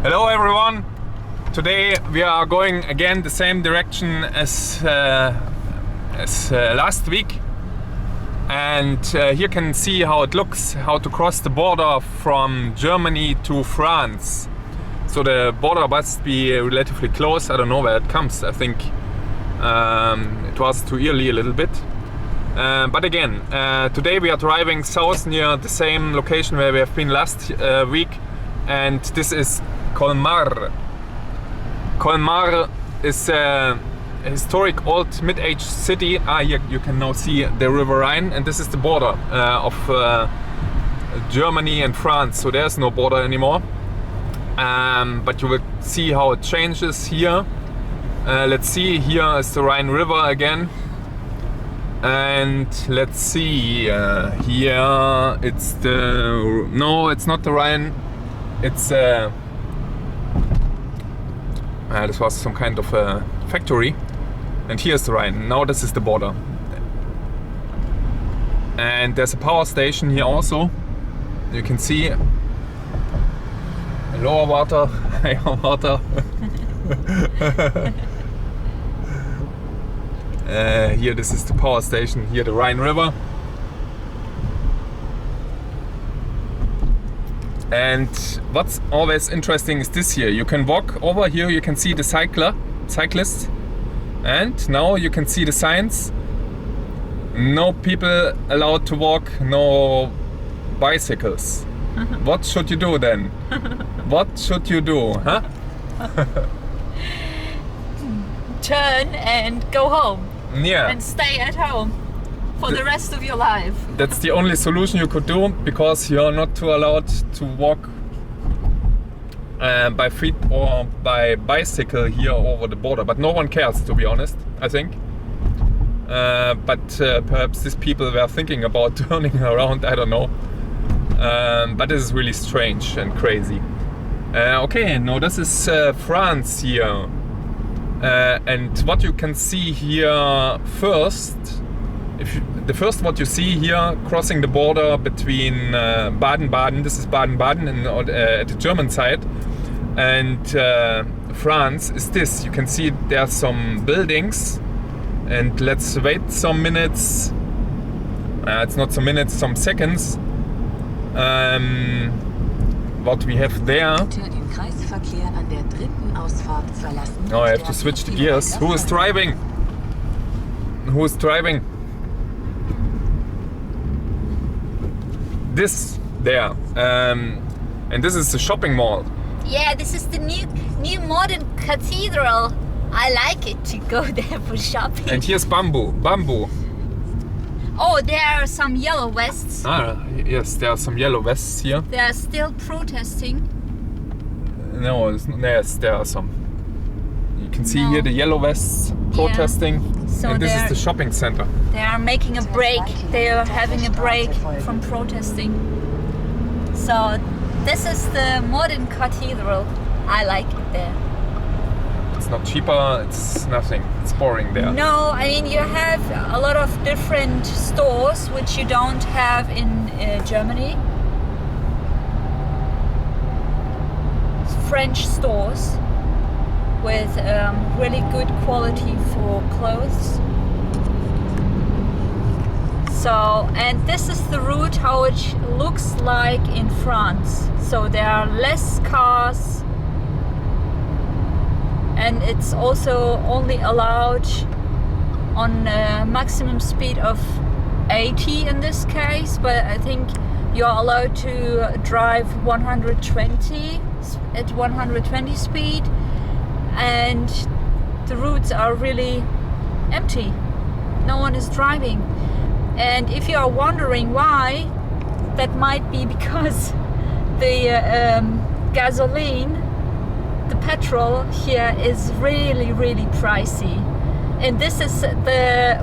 Hello everyone! Today we are going again the same direction as last week, and here you can see how it looks, how to cross the border from Germany to France. So the border must be relatively close. I don't know where it comes. I think it was too early a little bit. But again, today we are driving south near the same location where we have been last week, and this is Colmar. Colmar is a historic old mid-age city. Here you can now see the River Rhine, and this is the border of Germany and France. So there's no border anymore. But you will see how it changes here. Let's see, here is the Rhine River again. And let's see, here it's the... No, it's not the Rhine. It's... this was some kind of a factory. And here's the Rhine. Now this is the border. And there's a power station here also. You can see lower water, higher water. Here this is the power station, here the Rhine River. And what's always interesting is this here. You can walk over here, you can see the cyclist. And now you can see the signs. No people allowed to walk, no bicycles. What should you do then? What should you do, huh? Turn and go home. Yeah. And stay at home for the rest of your life. That's the only solution you could do, because you're not too allowed to walk by feet or by bicycle here over the border. But no one cares, to be honest, I think. But perhaps these people were thinking about turning around, I don't know. But this is really strange and crazy. Okay, now this is France here. And what you can see here first, the first what you see here, crossing the border between Baden-Baden, this is Baden-Baden at the German side, and France is this. You can see there are some buildings, and let's wait some minutes. It's not some minutes, some seconds. What we have there. Oh, I have to switch the gears. Who is driving? Who is driving? This there. And this is the shopping mall. Yeah, this is the new modern cathedral. I like it to go there for shopping. And here's bamboo. Oh, there are some yellow vests. Yes, there are some yellow vests here. They are still protesting. No, yes, there are some. You can see here the yellow vests protesting. Yeah. So and this is the shopping center. They are making a break. They are having a break from protesting. So this is the modern cathedral. I like it there. It's not cheaper, it's nothing. It's boring there. No, I mean you have a lot of different stores which you don't have in Germany. French stores with really good quality for clothes. So, and this is the route how it looks like in France. So there are less cars, and it's also only allowed on a maximum speed of 80 in this case, but I think you're allowed to drive 120 at 120 speed, and the routes are really empty. No one is driving. And if you are wondering why, that might be because the gasoline, the petrol here is really pricey, and this is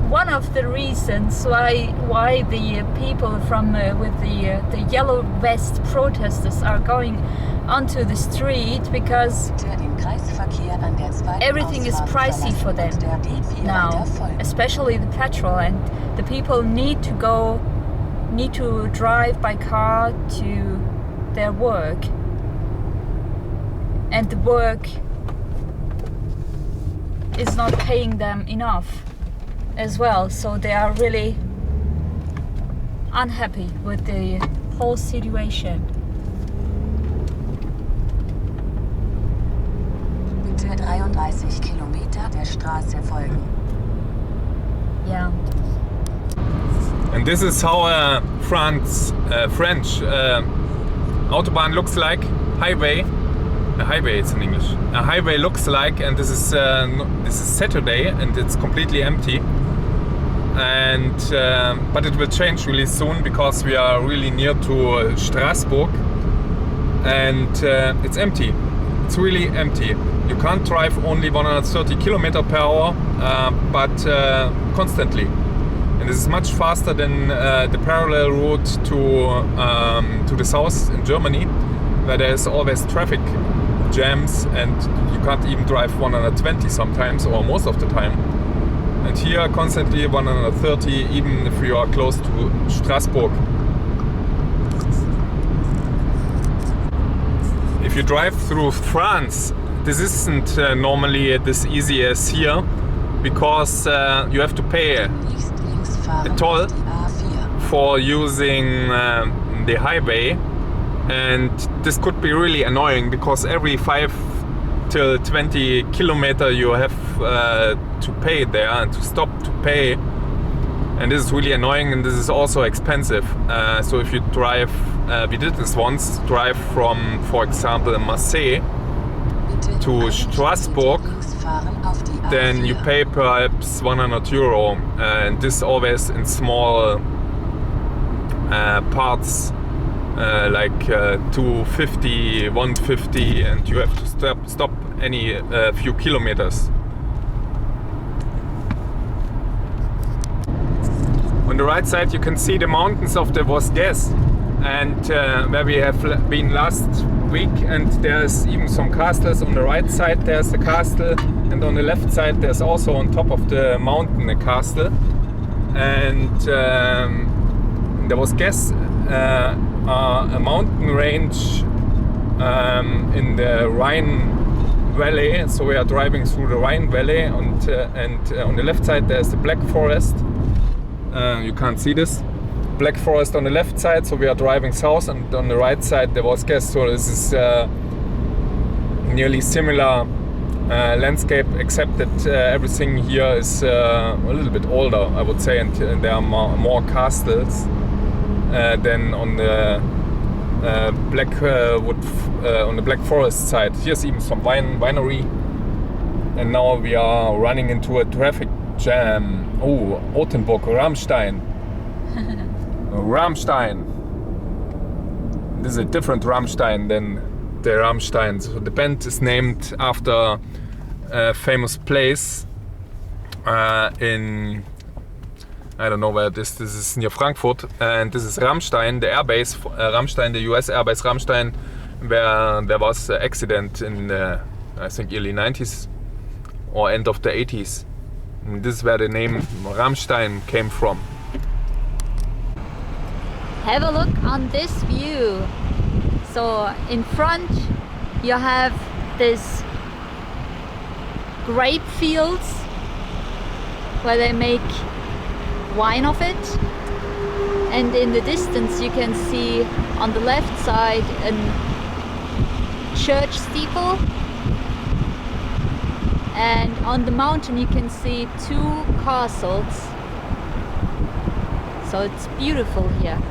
one of the reasons why the people from with the yellow vest protesters are going onto the street, because everything is pricey for them now, especially the petrol, and the people need to drive by car to their work. and the work is not paying them enough as well, so they are really unhappy with the whole situation. Bitte 33 Kilometer der Straße folgen. Yeah. And this is how a French autobahn looks like. Highway. A highway is in English. A highway looks like, and this is Saturday, and it's completely empty. And but it will change really soon because we are really near to Strasbourg, and it's empty. It's really empty. You can't drive only 130 km per hour, but constantly. And this is much faster than the parallel route to the south in Germany, where there is always traffic jams and you can't even drive 120 sometimes, or most of the time. And here constantly 130, even if you are close to Strasbourg. If you drive through France, this isn't normally this easy as here, because you have to pay a toll for using the highway, and this could be really annoying because every 5 till 20 kilometer you have to pay there and to stop to pay, and this is really annoying, and this is also expensive. So if you drive, we did this once, drive from, for example, Marseille to Strasbourg, then you pay perhaps 100 euro, and this always in small parts, like 250, 150, and you have to stop any few kilometers. On the right side you can see the mountains of the Vosges, and where we have been last week, and there's even some castles. On the right side there's a castle, and on the left side there's also on top of the mountain a castle. And the Vosges are a mountain range in the Rhine Valley, so we are driving through the Rhine Valley, and on the left side there's the Black Forest. You can't see this. Black Forest on the left side, so we are driving south, and on the right side there was Vosges, so this is nearly similar landscape, except that everything here is a little bit older, I would say, and there are more castles than on the on the Black Forest side. Here's even some winery, and now we are running into a traffic jam. Oh, Ottenburg, Rammstein. Rammstein. This is a different Rammstein than the Rammstein. So the band is named after a famous place in, I don't know where this is near Frankfurt, and this is Rammstein, the airbase, Rammstein, the US airbase Rammstein, where there was an accident in the, I think, early 90s or end of the 80s. And this is where the name Rammstein came from. Have a look on this view. So in front you have this grape fields where they make wine of it, and in the distance you can see on the left side a church steeple, and on the mountain you can see 2 castles. So it's beautiful here.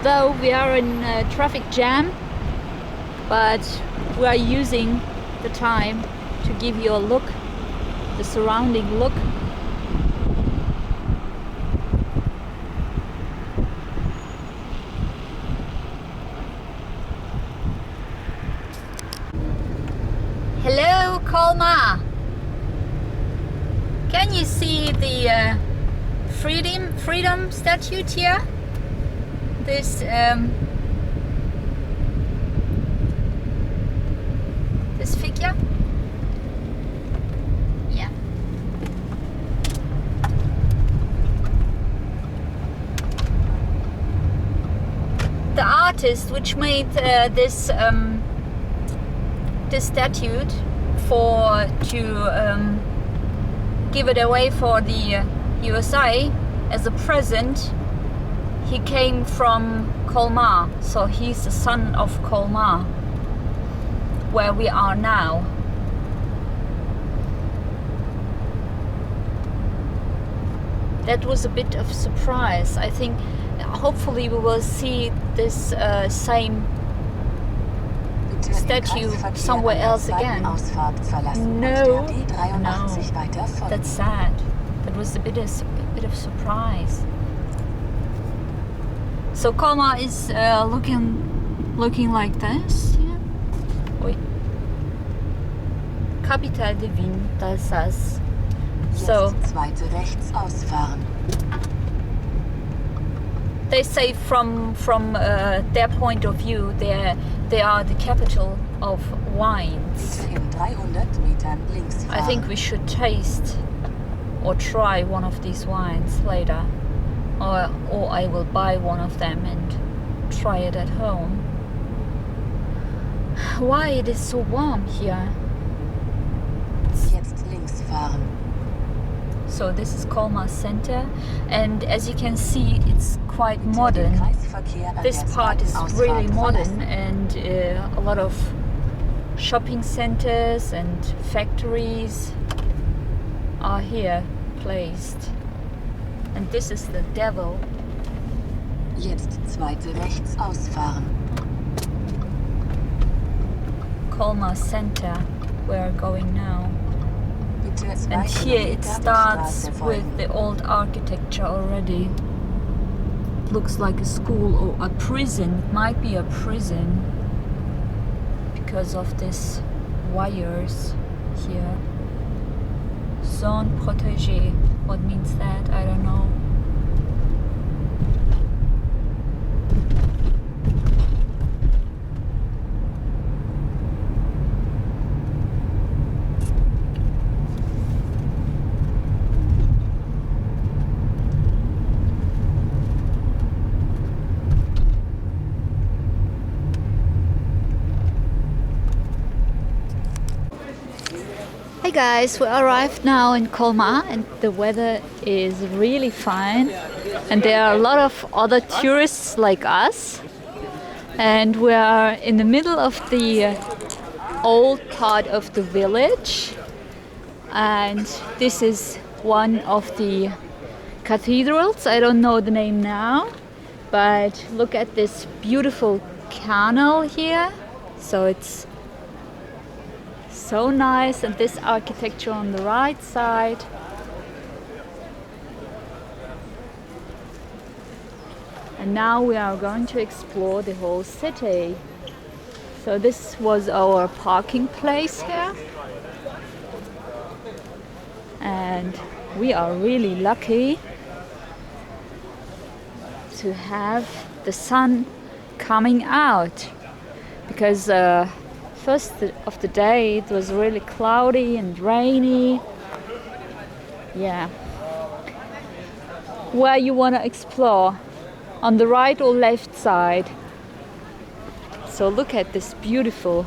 Though we are in a traffic jam, but we are using the time to give you a look, the surrounding look. Hello, Colmar. Can you see the freedom statue here? This this figure? Yeah. the artist which made this statue to give it away for the USA as a present, he came from Colmar, so he's the son of Colmar, where we are now. That was a bit of surprise. I think hopefully we will see this same statue somewhere else again. No, that's sad. That was a bit of surprise. So Colmar is looking like this. Yeah. Oui. Capitale de Vigne d'Alsace. So they say from their point of view, they are the capital of wines. I think we should taste or try one of these wines later, or I will buy one of them and try it at home. Why it is so warm here? Jetzt links fahren. So this is Colmar Center, and as you can see, it's quite modern. This part is really modern, and a lot of shopping centers and factories are here placed. And this is the devil. Jetzt zweite rechts ausfahren. Colmar Center, we're going now. And here it starts with the old architecture already. Looks like a school or a prison. It might be a prison because of these wires here. Zone protégée. What means that? I don't know. Hey guys, we arrived now in Colmar and the weather is really fine, and there are a lot of other tourists like us, and we are in the middle of the old part of the village, and this is one of the cathedrals. I don't know the name now, but look at this beautiful canal here. So it's so nice, and this architecture on the right side. And now we are going to explore the whole city. So this was our parking place here, and we are really lucky to have the sun coming out, because first of the day it was really cloudy and rainy. Yeah. Where you want to explore, on the right or left side? So look at this beautiful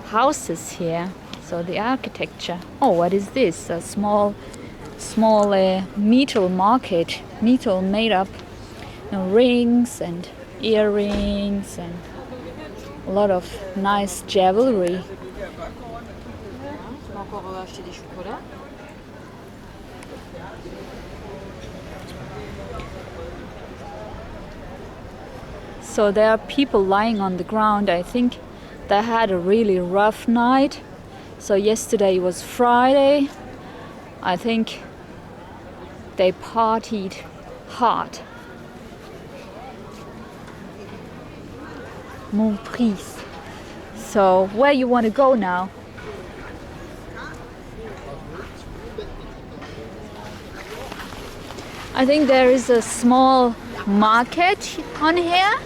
houses here. So the architecture. Oh, what is this? A small metal market. Metal made up, rings and earrings and a lot of nice jewelry. So there are people lying on the ground. I think they had a really rough night. So yesterday was Friday. I think they partied hard. Mon prise. So where you want to go now? I think there is a small market on here.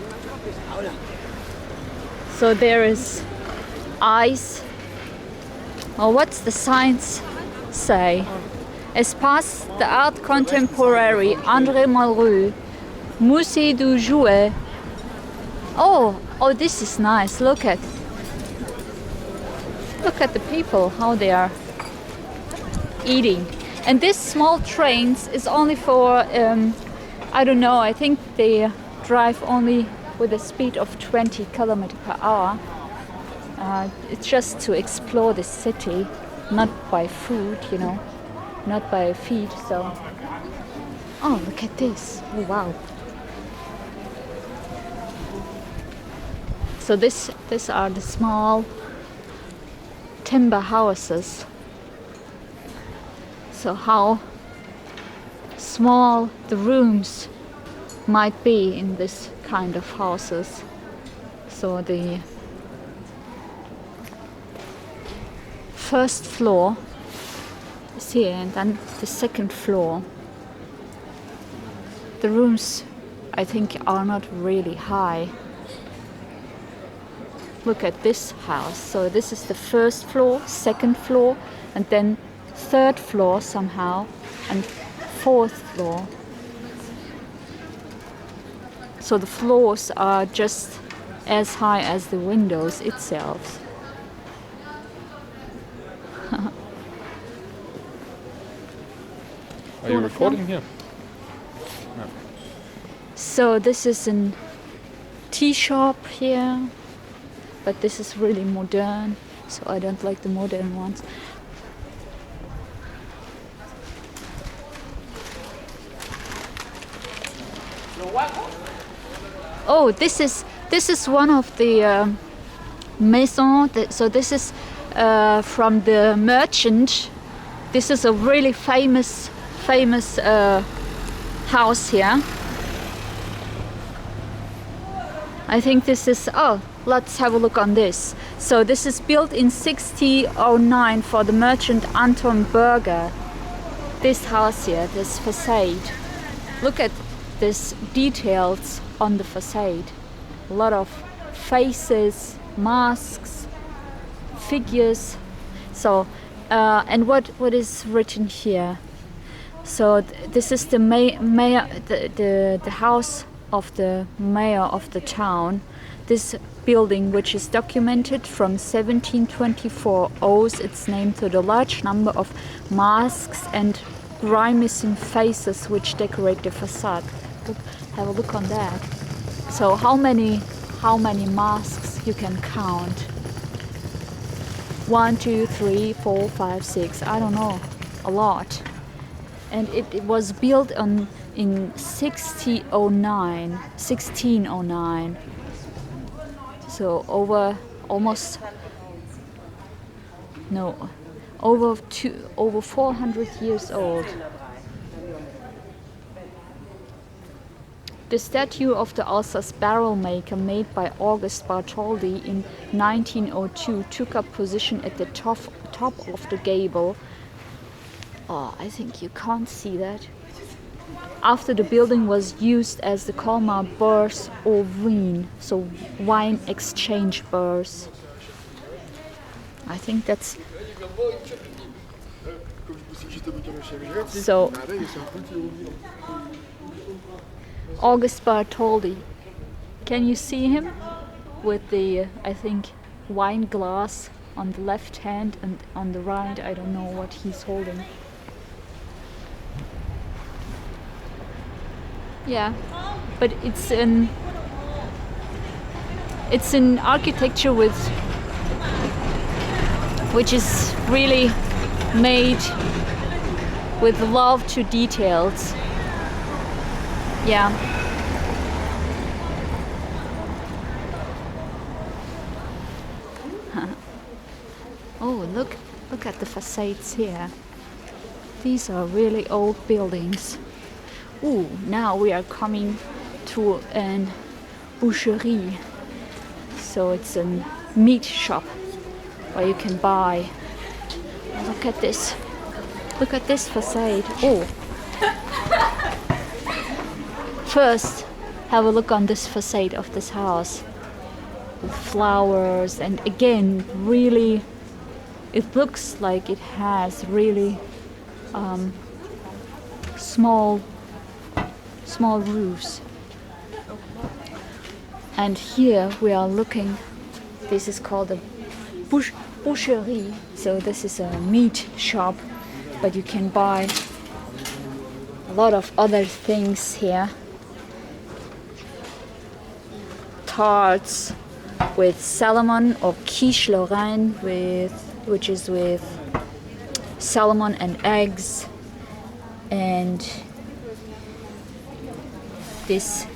So there is ice. Oh, what's the signs say? Espace d'art contemporain André Malraux. Musée du Jouet. Oh, this is nice. Look at the people, how they are eating. And this small trains is only for, I don't know, I think they drive only with a speed of 20 kilometers per hour. It's just to explore the city, not by food, you know, not by feet. So, oh, look at this! Oh, wow! So these are the small timber houses. So how small the rooms might be in this kind of houses. So the first floor is here, and then the second floor. The rooms, I think, are not really high. Look at this house. So this is the first floor, second floor, and then third floor somehow, and fourth floor. So the floors are just as high as the windows itself. Are you recording here? No. So this is a tea shop here, but this is really modern, so I don't like the modern ones. Oh, this is one of the maisons. So this is from the merchant. This is a really famous house here. I think this is, oh, let's have a look on this. So this is built in 1609 for the merchant Anton Berger. This house here, this facade. Look at these details on the facade. A lot of faces, masks, figures. So, and what is written here? So this is the mayor, the house of the mayor of the town. This building, which is documented from 1724, owes its name to the large number of masks and grimacing faces which decorate the facade. Have a look on that. So how many masks you can count? 1, 2, 3, 4, 5, 6. I don't know, a lot. And it was built in 1609. So over 400 years old. The statue of the Alsace barrel maker made by August Bartholdi in 1902 took up position at the top of the gable. Oh, I think you can't see that. After the building was used as the Colmar Bourse or Rhine, so wine exchange bourse. I think that's so. August Bartholdi. Can you see him with the, I think, wine glass on the left hand and on the right? I don't know what he's holding. Yeah, but it's an architecture which is really made with love to details. Yeah. Oh, look at the facades here. These are really old buildings. Ooh, now we are coming to an boucherie. So it's a meat shop where you can buy. Look at this. Look at this facade. Oh. First, have a look on this facade of this house. With flowers, and again, really, it looks like it has really small roofs. And here we are looking, this is called a boucherie. So this is a meat shop, but you can buy a lot of other things here. Tarts with salmon or quiche Lorraine, which is with salmon and eggs, and this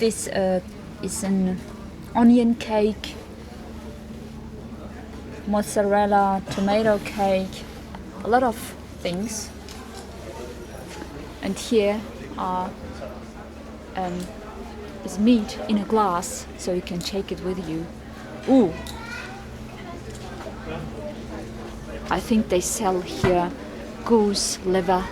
is an onion cake, mozzarella, tomato cake, a lot of things. And here is meat in a glass, so you can take it with you. Ooh! I think they sell here goose liver.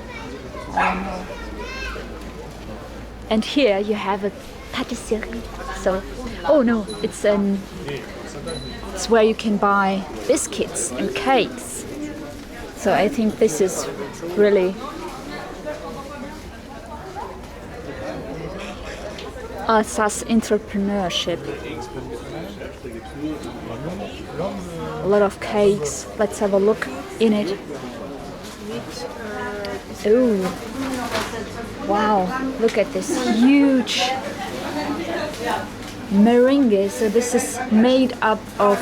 And here you have a patisserie. So, oh no, it's where you can buy biscuits and cakes. So I think this is really Alsace entrepreneurship. A lot of cakes. Let's have a look in it. Oh, wow! Look at this huge meringue. So this is made up of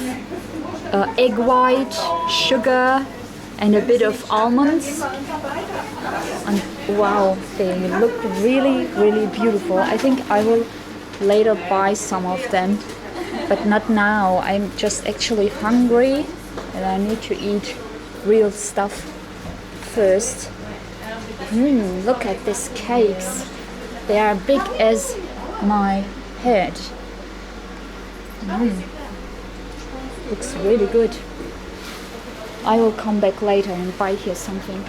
egg white, sugar, and a bit of almonds. And wow, they look really, really beautiful. I think I will later buy some of them, but not now. I'm just actually hungry and I need to eat real stuff first. Look at these cakes. They are big as my head. Looks really good. I will come back later and buy here something.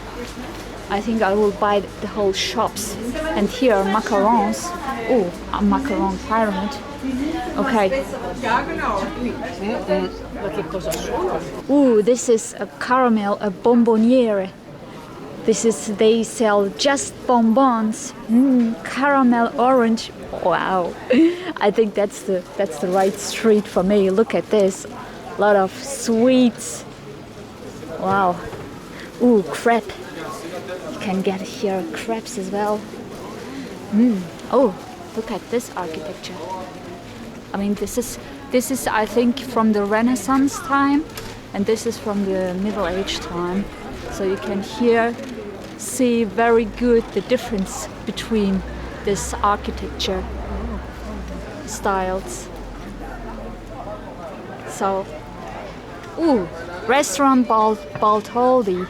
I think I will buy the whole shops. And here are macarons. Oh, a macaron pyramid. Okay. Ooh, this is a caramel, a bonbonniere. They sell just bonbons. Caramel orange. Wow. I think that's the right street for me. Look at this. A lot of sweets. Wow. Ooh, crepe. You can get here crepes as well. Oh, look at this architecture. I mean, this is I think from the Renaissance time, and this is from the Middle Age time. So you can here see very good the difference between this architecture styles. So, ooh, restaurant Bartholdi.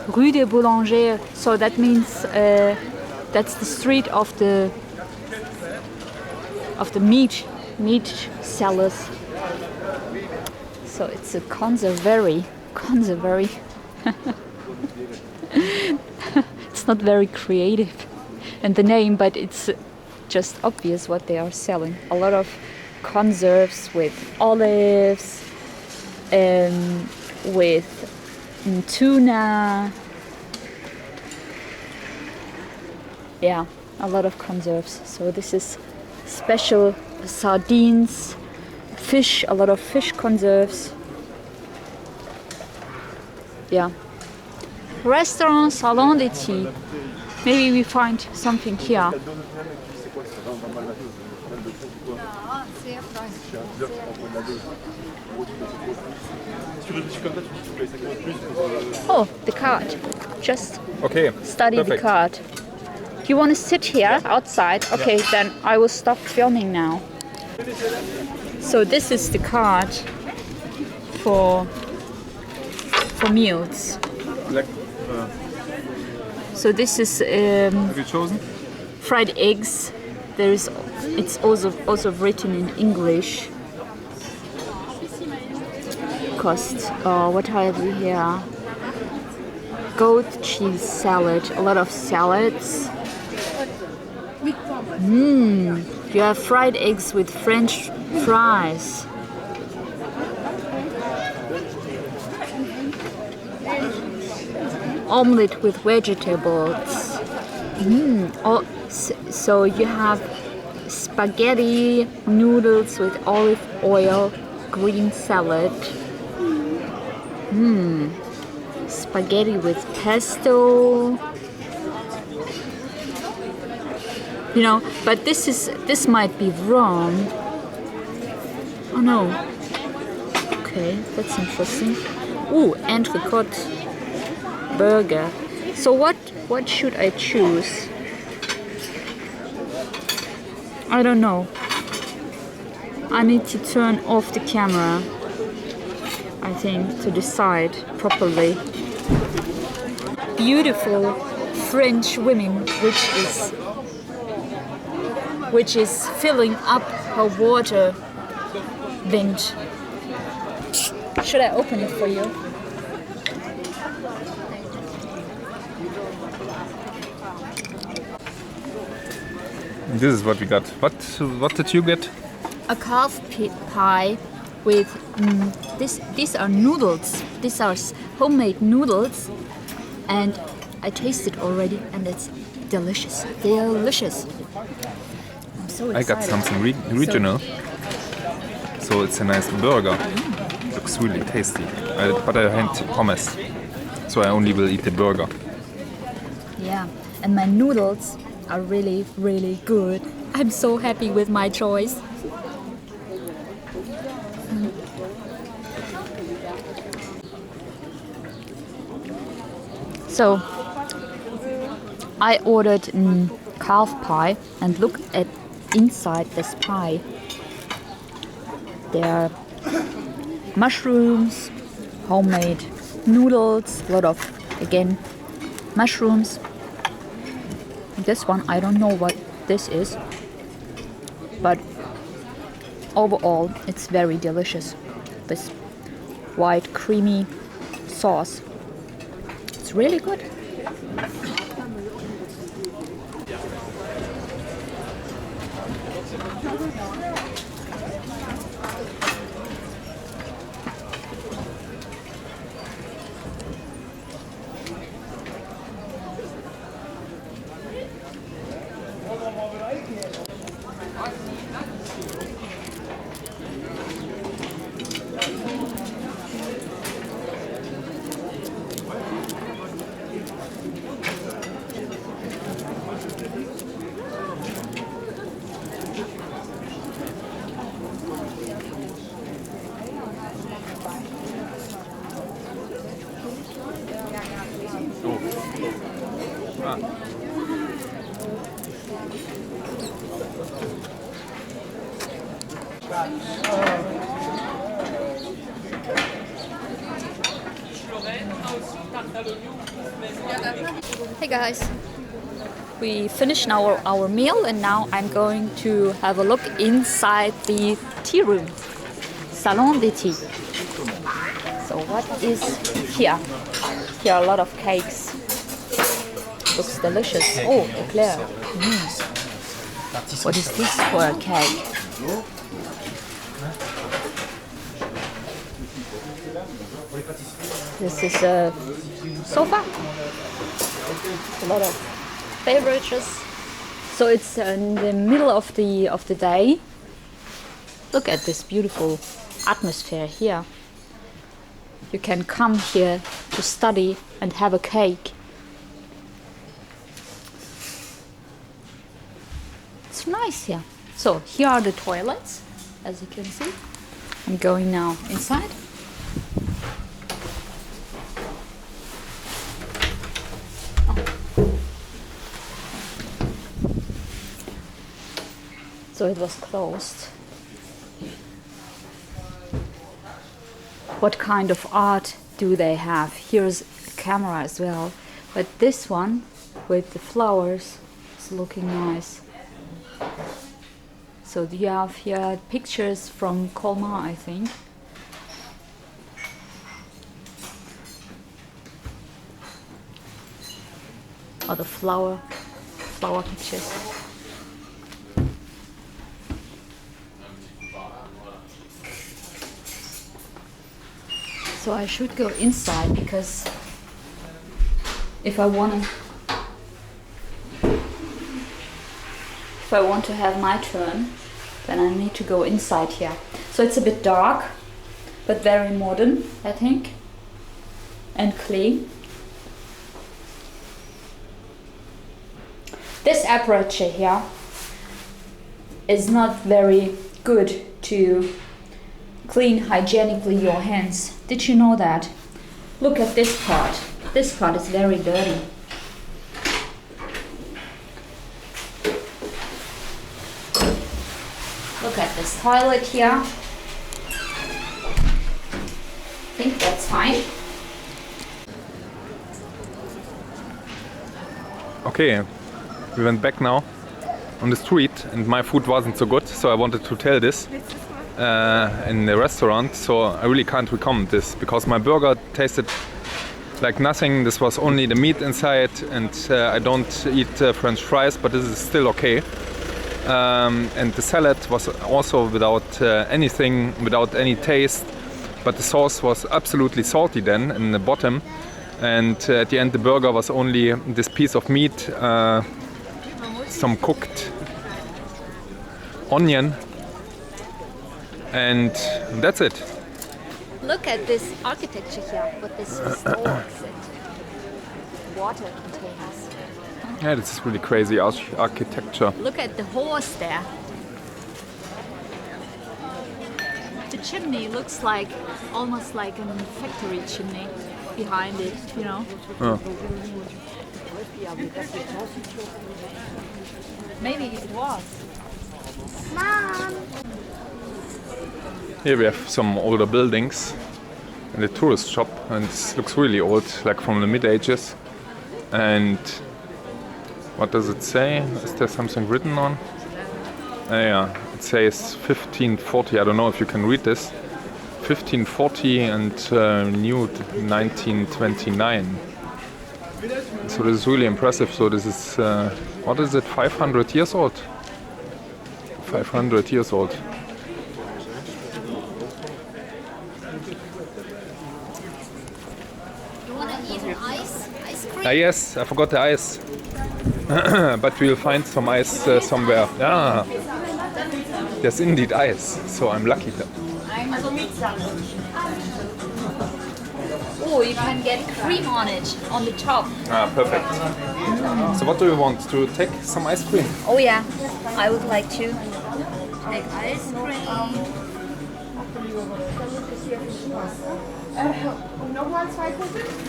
Rue des Boulangers. So that means that's the street of the meat sellers. So it's a conservatory. It's not very creative in the name, but it's just obvious what they are selling. A lot of conserves with olives, with tuna. Yeah, a lot of conserves. So this is special sardines, fish, a lot of fish conserves. Yeah. Restaurant Salon des Tea. Maybe we find something here. Oh, the card. Just study perfect. The card. You want to sit here outside? Okay, then I will stop filming now. So this is the card for meals. So this is have you chosen? fried eggs. It's also written in English. Cost. What have we here? Goat cheese salad. A lot of salads. You have fried eggs with French fries. Omelette with vegetables. So you have spaghetti noodles with olive oil, green salad. Spaghetti with pesto. You know, but this might be wrong. Oh no. Okay, that's interesting. Ooh, entrecote burger. So what should I choose? I don't know. I need to turn off the camera, I think, to decide properly. Beautiful French woman, which is filling up her water vent. Should I open it for you? This is what we got. What did you get? A calf pie with these are noodles. These are homemade noodles, and I tasted already, and it's delicious. Delicious. I'm so excited. I got something regional. So it's a nice burger. Looks really tasty. But I had hummus, so I only will eat the burger. Yeah, and my noodles are really, really good. I'm so happy with my choice. So I ordered calf pie, and look at inside this pie. There are mushrooms, homemade noodles, a lot of, again, mushrooms. This one, I don't know what this is, but overall it's very delicious. This white creamy sauce, it's really good. Hey guys, we finished our meal, and now I'm going to have a look inside the tea room, Salon des Tea. So what is here? Here are a lot of cakes. Looks delicious. Oh, eclair. What is this for a cake? This is a sofa. A lot of beverages. So it's in the middle of the day. Look at this beautiful atmosphere here. You can come here to study and have a cake. It's nice here. So here are the toilets, as you can see. I'm going now inside. So it was closed. What kind of art do they have? Here's a camera as well. But this one with the flowers is looking nice. So you have here pictures from Colmar, I think. Or the flower pictures. So I should go inside, because if I want to if I want to have my turn, then I need to go inside here. So it's a bit dark, but very modern, I think, and clean. This aperture here is not very good to clean hygienically your hands. Did you know that? Look at this part. This part is very dirty. Look at this toilet here. I think that's fine. Okay, we went back now on the street and my food wasn't so good, so I wanted to tell this in the restaurant. So I really can't recommend this because my burger tasted like nothing. This was only the meat inside, and I don't eat French fries, but this is still okay. And the salad was also without anything, without any taste, but the sauce was absolutely salty then in the bottom, and at the end the burger was only this piece of meat, some cooked onion, and that's it. Look at this architecture here with this stalls and water containers. Yeah, this is really crazy architecture. Look at the horse there. The chimney looks like almost like a factory chimney behind it, you know. Oh. Maybe it was. Mom! Here we have some older buildings and a tourist shop, and it looks really old, like from the mid-ages. And what does it say? Is there something written on? Yeah, it says 1540. I don't know if you can read this. 1540 and new 1929. So this is really impressive. So this is, what is it, 500 years old? 500 years old. You want to eat an ice cream? Ah yes, I forgot the ice. But we'll find some ice somewhere. Ah, there's indeed ice, so I'm lucky. Oh, you can get cream on it, on the top. Ah, perfect. So what do you want? To take some ice cream? Oh yeah, I would like to take ice cream.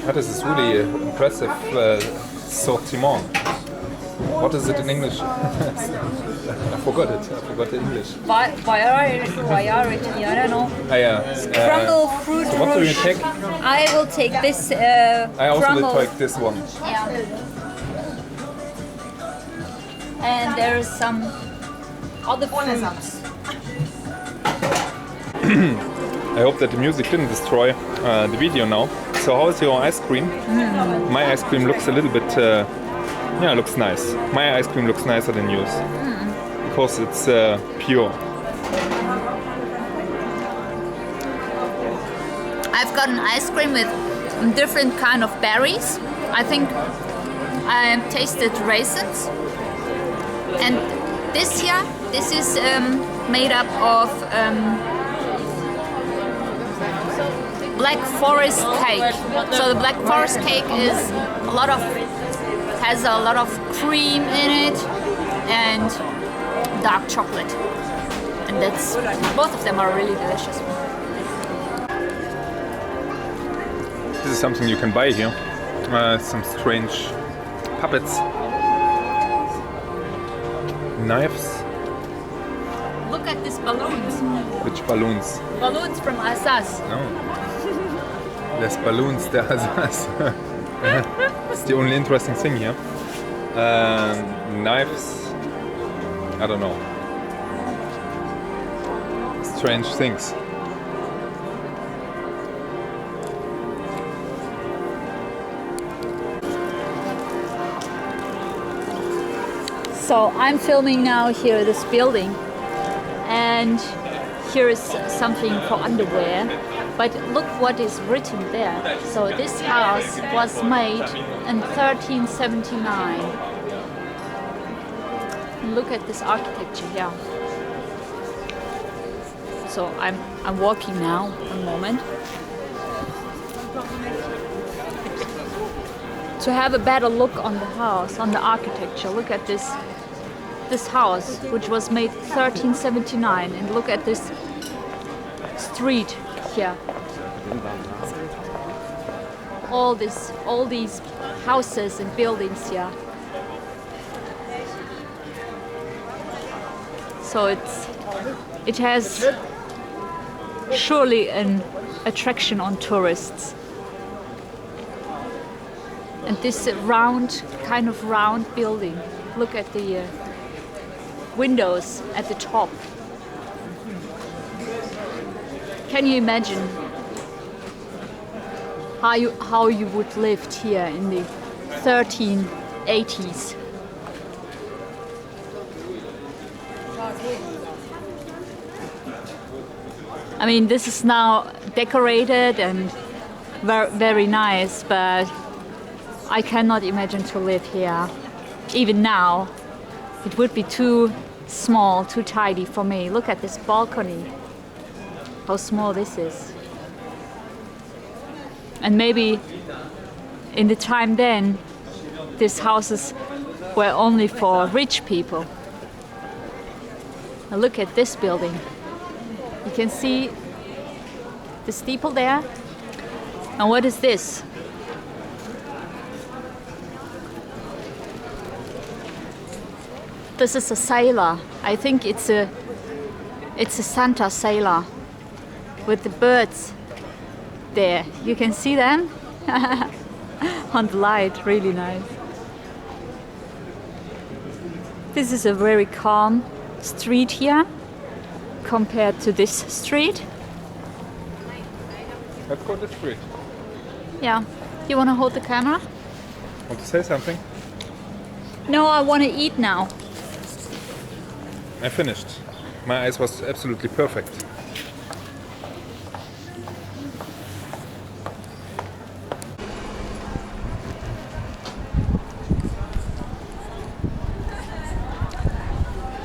That is really impressive sortiment. What is it in English? I forgot it. I forgot the English. Variety, I don't know. Ah, yeah. Crumble fruit So what do you rouge. take? I will take this I also crumble. will take this one. Yeah. And there is some other fruits. I hope that the music didn't destroy the video now. So how is your ice cream? My ice cream looks a little bit, yeah, looks nice. My ice cream looks nicer than yours. Because it's pure. I've got an ice cream with different kind of berries. I think I tasted raisins. And this here, this is made up of black forest cake. So the black forest cake is has a lot of cream in it and dark chocolate. And that's, both of them are really delicious. This is something you can buy here. Some strange puppets. Knives. Look at these balloons. Which balloons? Balloons from Alsace. No. There's balloons there. It's the only interesting thing here. Knives. I don't know. Strange things. So I'm filming now here this building, and here is something for underwear, but look what is written there. So this house was made in 1379. And look at this architecture here. So I'm walking now. One moment. To have a better look on the house, on the architecture. Look at this house, which was made 1379, and look at this street here. All these houses and buildings here. So it has surely an attraction on tourists. And this kind of round building. Look at the windows at the top. Can you imagine how you would live here in the 1380s? I mean, this is now decorated and very nice, but I cannot imagine to live here. Even now, it would be too small, too tidy for me. Look at this balcony, how small this is. And maybe in the time then, these houses were only for rich people. Now look at this building. You can see the steeple there. And what is this? This is a sailor. I think it's a Santa sailor with the birds there. You can see them on the light. Really nice. This is a very calm street here compared to this street. Let's go this street. Yeah. You want to hold the camera? Want to say something? No, I want to eat now. I finished. My eyes was absolutely perfect.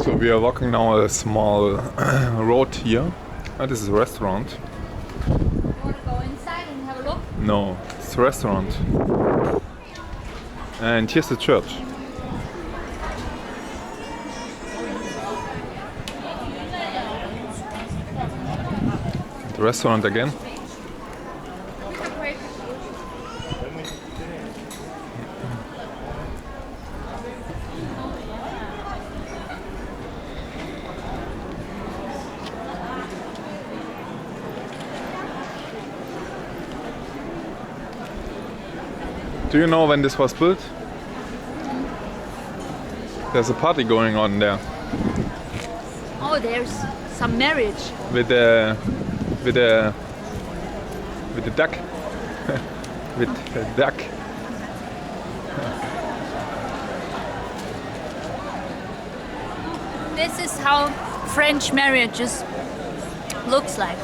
So we are walking now a small road here. This is a restaurant. You want to go inside and have a look? No, it's a restaurant. And here's the church. The restaurant again. Do you know when this was built? There's a party going on there. Oh, there's some marriage. With the duck. With the duck. This is how French marriages looks like.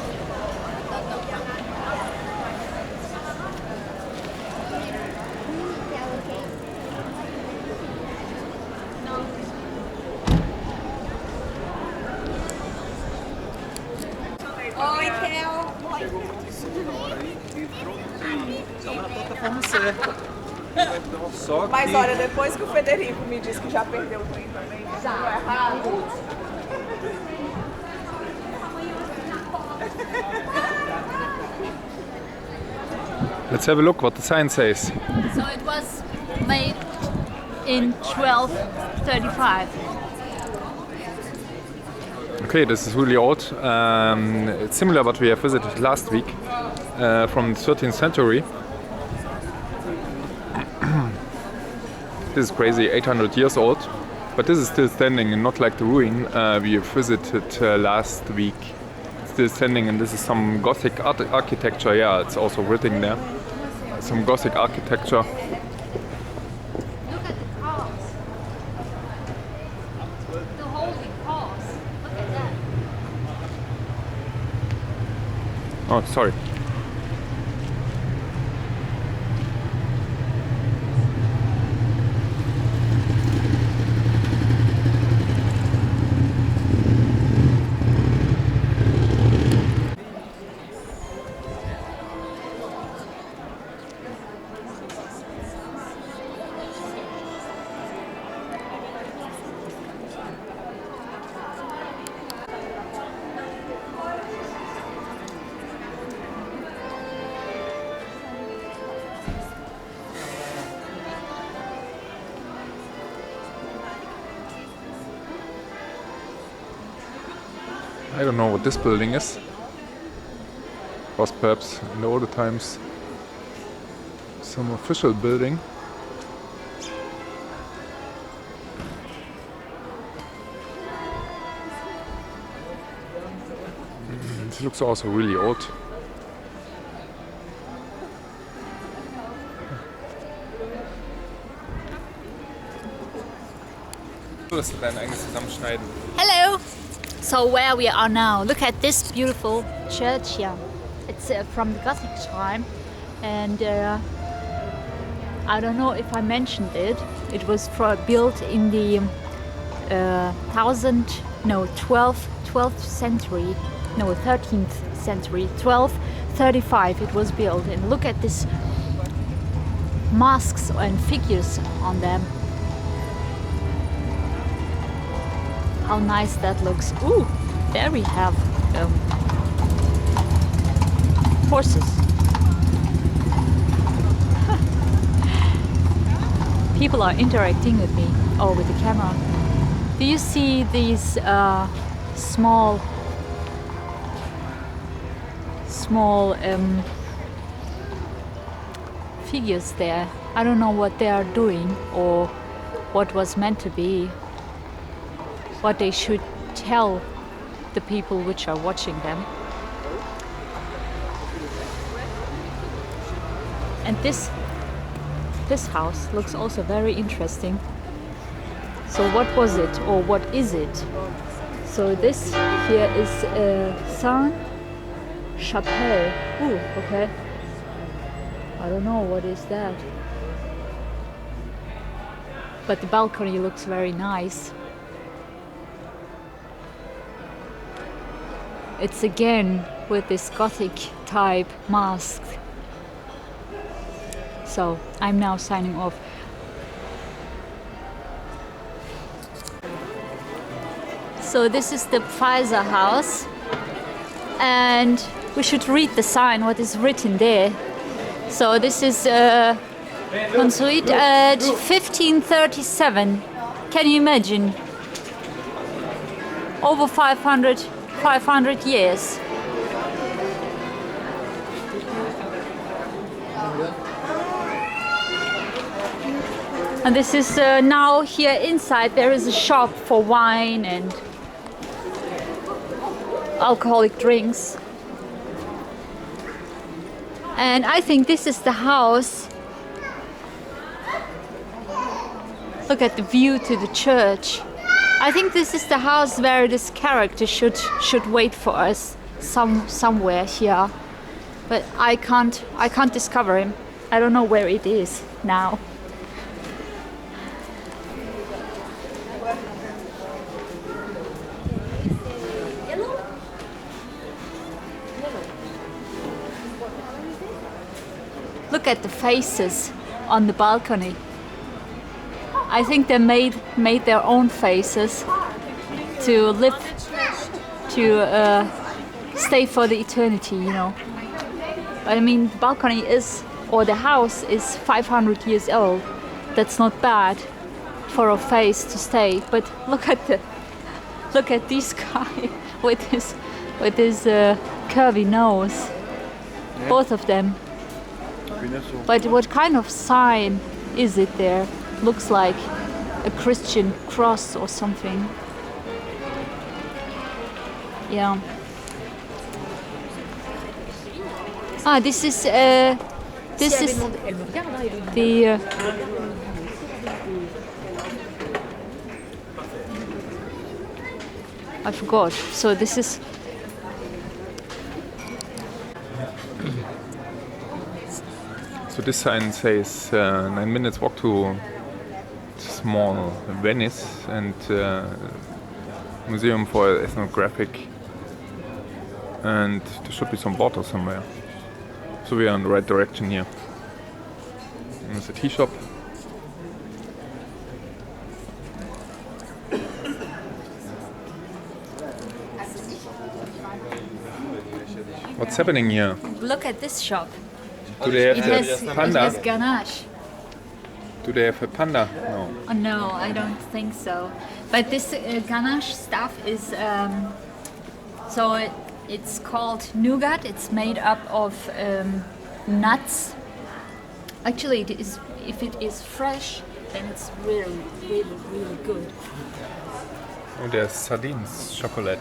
Mas olha, depois que o Federico me disse que já perdeu o trem também, já não é errado. Let's have a look what the sign says. So it was made in 1235. Okay, this is really old. It's similar what we have visited last week from the 13th century. This is crazy, 800 years old, but this is still standing and not like the ruin we visited last week. It's still standing, and this is some Gothic architecture. Yeah, it's also written there. Some Gothic architecture. Look at the cross. The holy cross. Look at that. Oh, sorry. I don't know what this building is. Was perhaps in the older times some official building. This looks also really old. Hello! So where we are now, look at this beautiful church here. It's from the Gothic time, and I don't know if I mentioned it. It was built in the 12th century, no 13th century, 1235 it was built. And look at these masks and figures on them. How nice that looks. Ooh, there we have horses. People are interacting with me, or with the camera. Do you see these small figures there? I don't know what they are doing or what was meant to be. What they should tell the people which are watching them. And this house looks also very interesting. So what was it, or what is it? So this here is Saint-Chapelle. Ooh, okay. I don't know what is that. But the balcony looks very nice. It's again with this Gothic type mask. So I'm now signing off. So this is the Pfizer house, and we should read the sign, what is written there. So this is constructed at 1537. Can you imagine? Over 500 years. And this is now here inside there is a shop for wine and alcoholic drinks. And I think this is the house. Look at the view to the church. I think this is the house where this character should wait for us somewhere here, but I can't discover him. I don't know where it is now. Look at the faces on the balcony. I think they made their own faces to live, to stay for the eternity, you know. But I mean, the balcony is, or the house is 500 years old. That's not bad for a face to stay. But look at this guy with his curvy nose. Both of them. But what kind of sign is it there? Looks like a Christian cross or something. Yeah. Ah, this is the I forgot. So this is So this sign says 9 minutes walk to small Venice and museum for ethnographic, and there should be some water somewhere. So we are in the right direction here. And there's a tea shop. What's happening here? Look at this shop. Do they have It the panda? has ganache. Do they have a panda? No. Oh, no, I don't think so. But this ganache stuff is So it's called nougat. It's made up of nuts. Actually, it is. If it is fresh, then it's really, really, really good. Oh, there's sardines chocolate.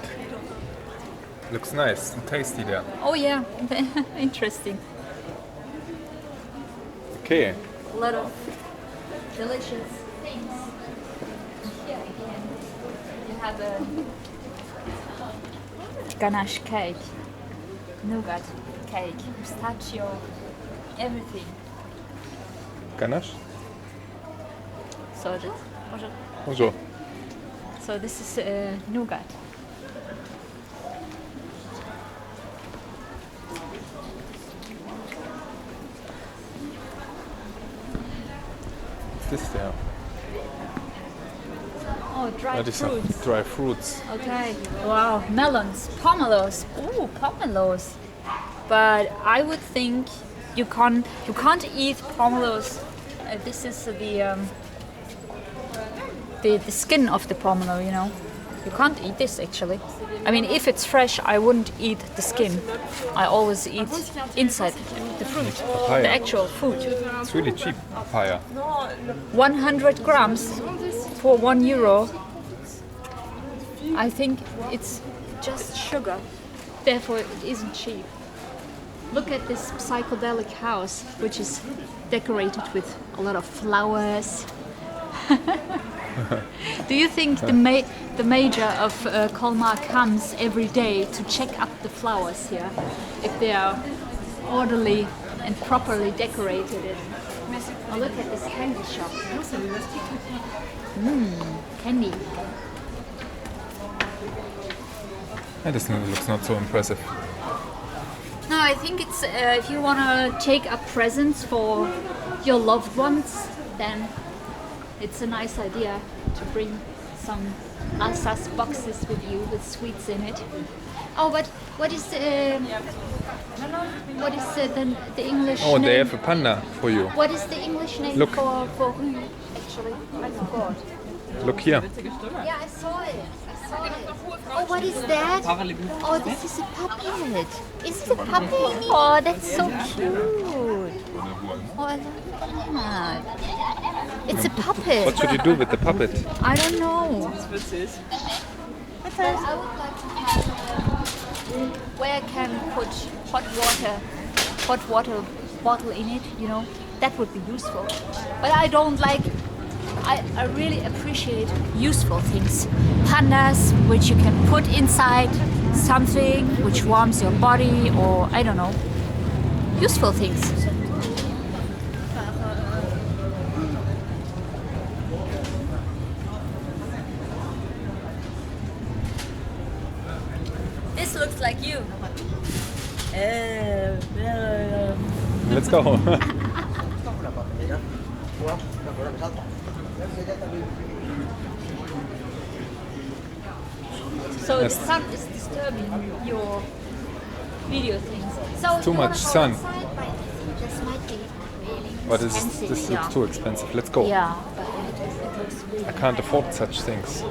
Looks nice and tasty there. Oh yeah, interesting. Okay. A lot of delicious things. Here again, you have a ganache cake, nougat cake, pistachio, everything. Ganache? So that, Bonjour. so this is nougat. What's this there? Oh, dried These are fruits. dry fruits. Okay. Wow. Melons, pomelos. Ooh, pomelos. But I would think you can't eat pomelos. This is the skin of the pomelo. You know, you can't eat this actually. I mean, if it's fresh, I wouldn't eat the skin. I always eat inside the fruit, Papaya. the actual fruit. It's really cheap, papaya. 100 grams for €1. I think it's just sugar, therefore it isn't cheap. Look at this psychedelic house, which is decorated with a lot of flowers. Do you think the major of Colmar comes every day to check up the flowers here, if they are orderly and properly decorated? Oh, look at this candy shop. Candy. This looks not so impressive. No, I think it's if you want to take up presents for your loved ones, then it's a nice idea to bring some Alsace boxes with you with sweets in it. Oh, but what is the English Oh, name? they have a panda for you. What is the English name Look. for Rhine? Actually, I forgot. Look here. Yeah, I saw it. Oh, what is that? Oh, this is a puppet. Is it a puppet? Oh, that's so cute. Oh, I love that. It's a puppet. What should you do with the puppet? I don't know. But I would like to have where I can put hot water bottle in it, you know. That would be useful. But I don't like, I really appreciate useful things. Pandas, which you can put inside something which warms your body, or I don't know. Useful things. This looks like you. Let's go. So Yes. the sun is disturbing your video things. So Too you much wanna go sun. inside, but I think this might be really But expensive. this yeah. looks too expensive. Let's go. Yeah, but it looks really I can't nice. afford such things.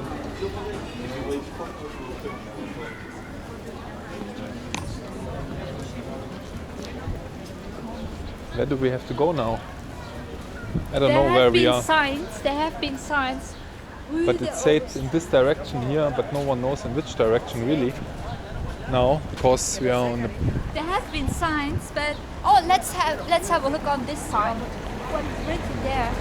Where do we have to go now? I don't know where we are. There have been signs. But it said in this direction here, but no one knows in which direction really now, because we are on the... There have been signs, but let's have a look on this sign. What is written there?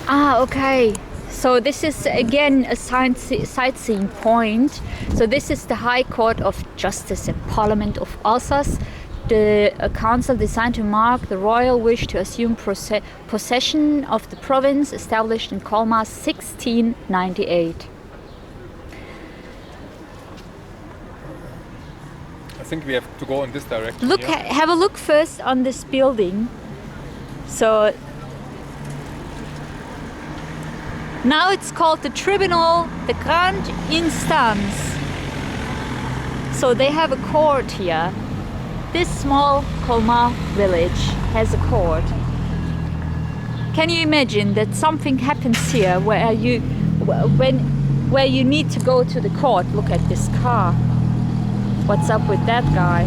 Ah, okay. So this is again a sightseeing point. So this is the High Court of Justice and Parliament of Alsace. The council designed to mark the royal wish to assume possession of the province, established in Colmar 1698. I think we have to go in this direction. Look, here. have a look first on this building. So now it's called the Tribunal de Grande Instance. So they have a court here. This small Colmar village has a court. Can you imagine that something happens here where you need to go to the court? Look at this car. What's up with that guy?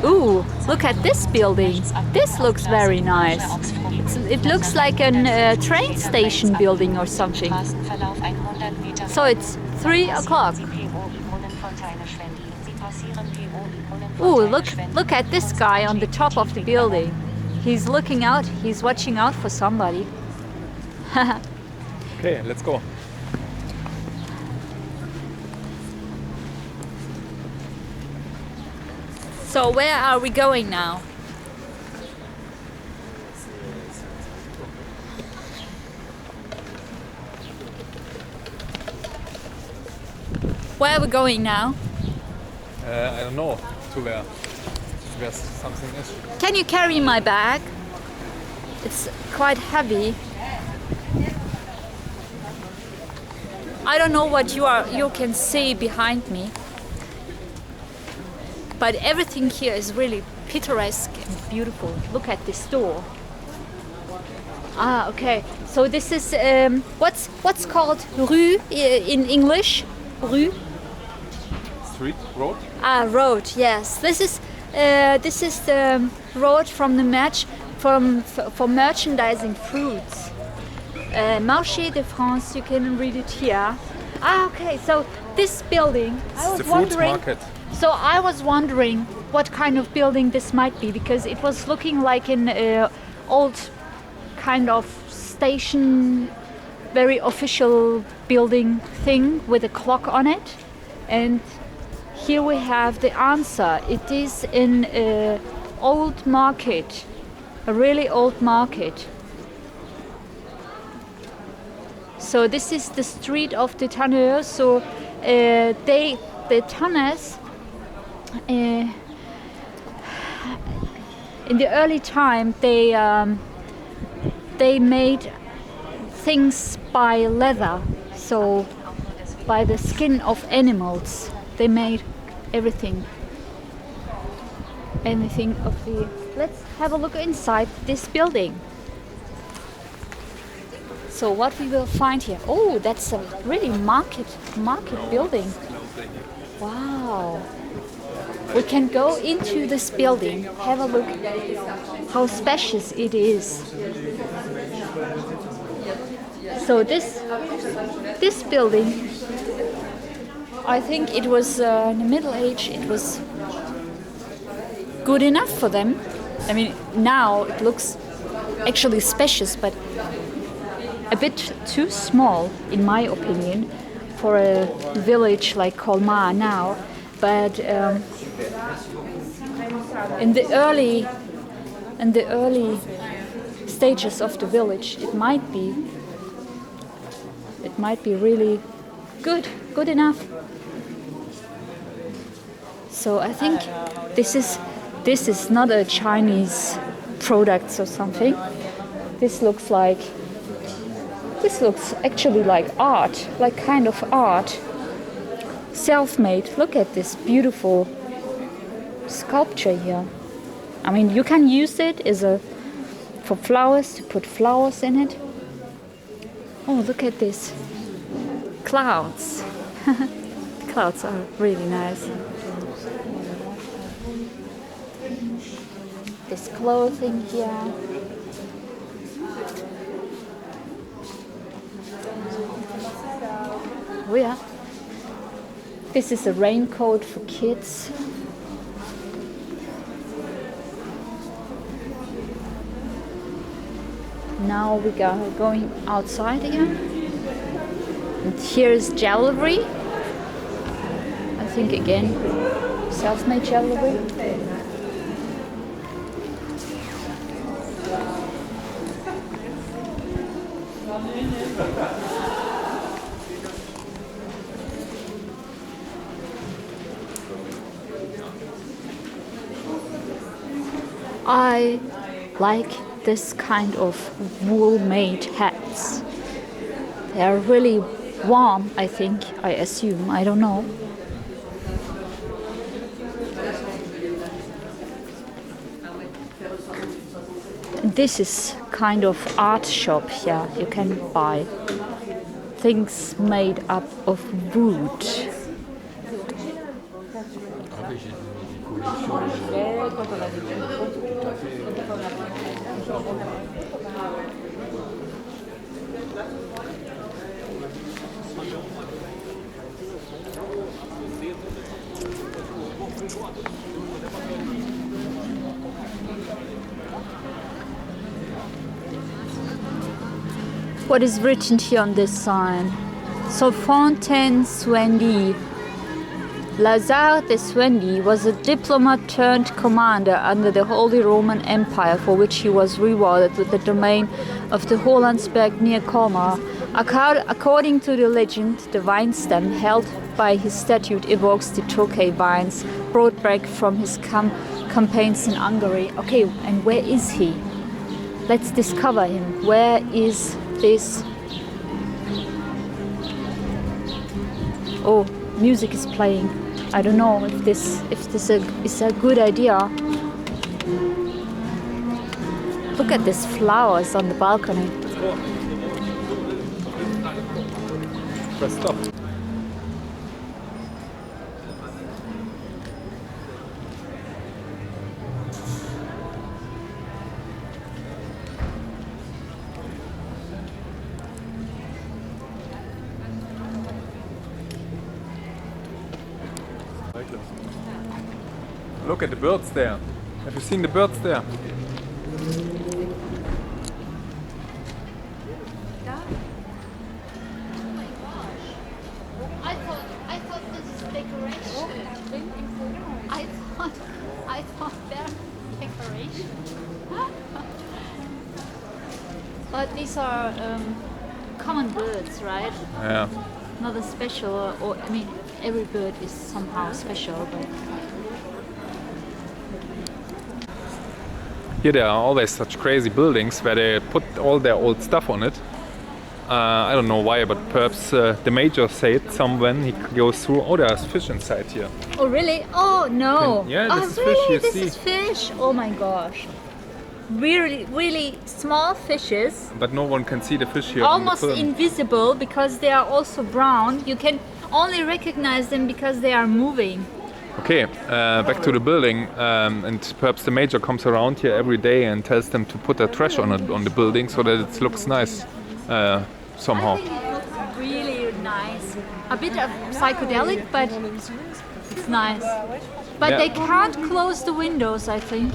Ooh, look at this building. This looks very nice. It looks like a train station building or something. So it's 3 o'clock. Ooh, look at this guy on the top of the building. He's looking out, he's watching out for somebody. Okay, let's go. So where are we going now? Where are we going now? I don't know to where something is. Can you carry my bag? It's quite heavy. I don't know what you can see behind me, but everything here is really picturesque and beautiful. Look at this door. Ah, okay. So this is what's called rue in English? Rue. Street, road. Ah, road. Yes. This is the road from the match for merchandising fruits. Marché de France. You can read it here. Ah, okay. So this building. I was the fruit wondering. market. So I was wondering what kind of building this might be, because it was looking like an old kind of station, very official building thing with a clock on it. And here we have the answer. It is an old market, a really old market. So this is the street of the tanneurs. So the tanners in the early time they made things by leather, so by the skin of animals. They made anything of the. Let's have a look inside this building. So what we will find here? Oh, that's a really market building. Wow. We can go into this building, have a look how spacious it is. So this building, I think it was in the Middle Age, it was good enough for them. I mean, now it looks actually spacious, but a bit too small, in my opinion, for a village like Colmar now. But in the early stages of the village, it might be really good enough. So I think this is not a Chinese product or something. This looks actually like art, like kind of art. Self-made. Look at this beautiful sculpture here. I mean, you can use it for flowers, to put flowers in it. Oh, look at this. Clouds. Clouds are really nice. This clothing here. Oh yeah. This is a raincoat for kids. Now we are going outside again. And here is jewelry. I think again, self-made jewelry. I like this kind of wool-made hats. They are really warm, I think, I assume, I don't know. this is kind of art shop here. You can buy things made up of wood. What is written here on this sign? So Fontaine Swendy. Lazare de Swendy was a diplomat turned commander under the Holy Roman Empire, for which he was rewarded with the domain of the Hollandsberg near Colmar. According to the legend, the vine stem held by his statue evokes the Tokay vines brought back from his campaigns in Hungary. Okay, and where is he? Let's discover him. Where is this? Oh, music is playing. I don't know if this is a good idea. Look at these flowers on the balcony. Press stop. Look at the birds there. Have you seen the birds there? I thought this is decoration. I thought they're decoration. But these are common birds, right? Yeah. Not a special, or I mean, every bird is somehow special, but. Here there are always such crazy buildings where they put all their old stuff on it. I don't know why, but perhaps the major said someone he goes through. Oh, there's fish inside here. Oh really? Oh no! Yeah, this is really? fish, you this see. is fish? Oh my gosh! Really small fishes. But no one can see the fish here. Almost in the film. invisible because they are also brown. You can only recognize them because they are moving. Okay, back to the building, and perhaps the major comes around here every day and tells them to put their trash on the building so that it looks nice somehow. I think it looks really nice. A bit of psychedelic, but it's nice. But Yeah. they can't close the windows, I think.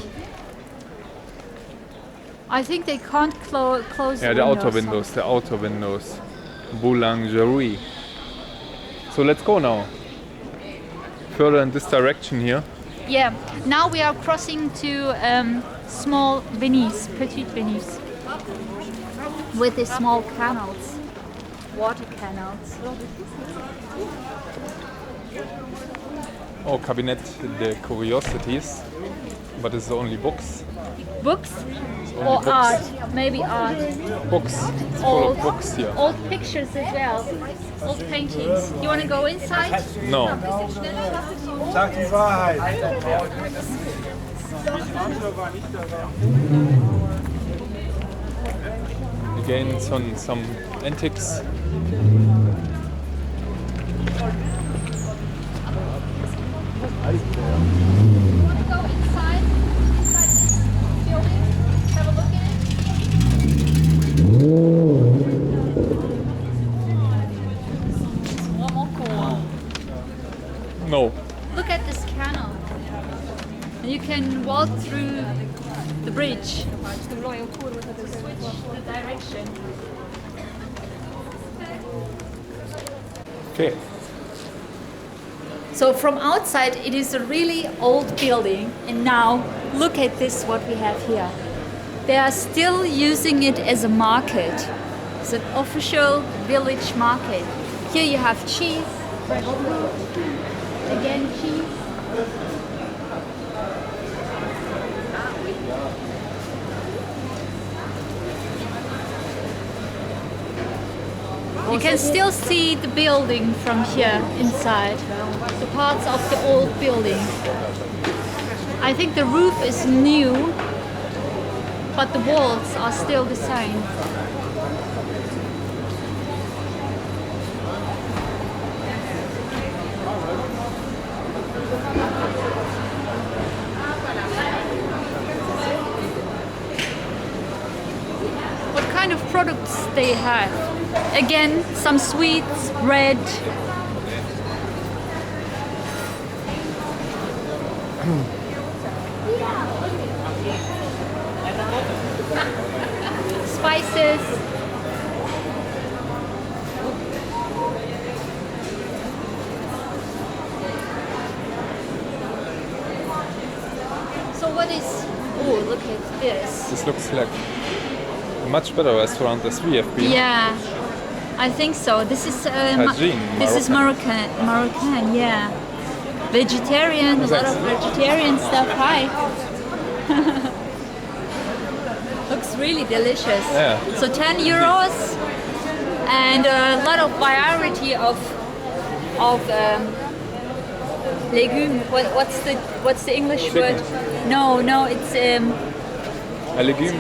I think they can't close Yeah, the the outer windows. Boulangerie. So let's go now. Further in this direction here. Yeah, now we are crossing to small Venice, Petite Venice, with the small canals, water canals. Oh, Cabinet de Curiosities. But it's only books. Books Only or books. art, maybe art. Books. It's full of books here. Old pictures as well, old paintings. You want to go inside? No. Sag die Wahrheit. Again, some antiques. Want to go inside this building? Have a look at it? One more cool. No. Look at this canal. And you can walk through the bridge. Switch the direction. Okay. So from outside it is a really old building, and now look at this what we have here. They are still using it as a market. It's an official village market. Here you have cheese, fresh fruit, again cheese. You can still see the building from here inside, the parts of the old building. I think the roof is new, but the walls are still the same. What kind of products they have? Again, some sweets, bread. Spices. So what is, oh, look at this. This looks like a much better restaurant as we have been. Yeah, I think so. This is Tagine, Moroccan, yeah. Vegetarian, a lot of vegetarian stuff. Hi. Looks really delicious. Yeah. So 10 euros and a lot of variety of legume. What's the English Chicken. word? No, it's A legume,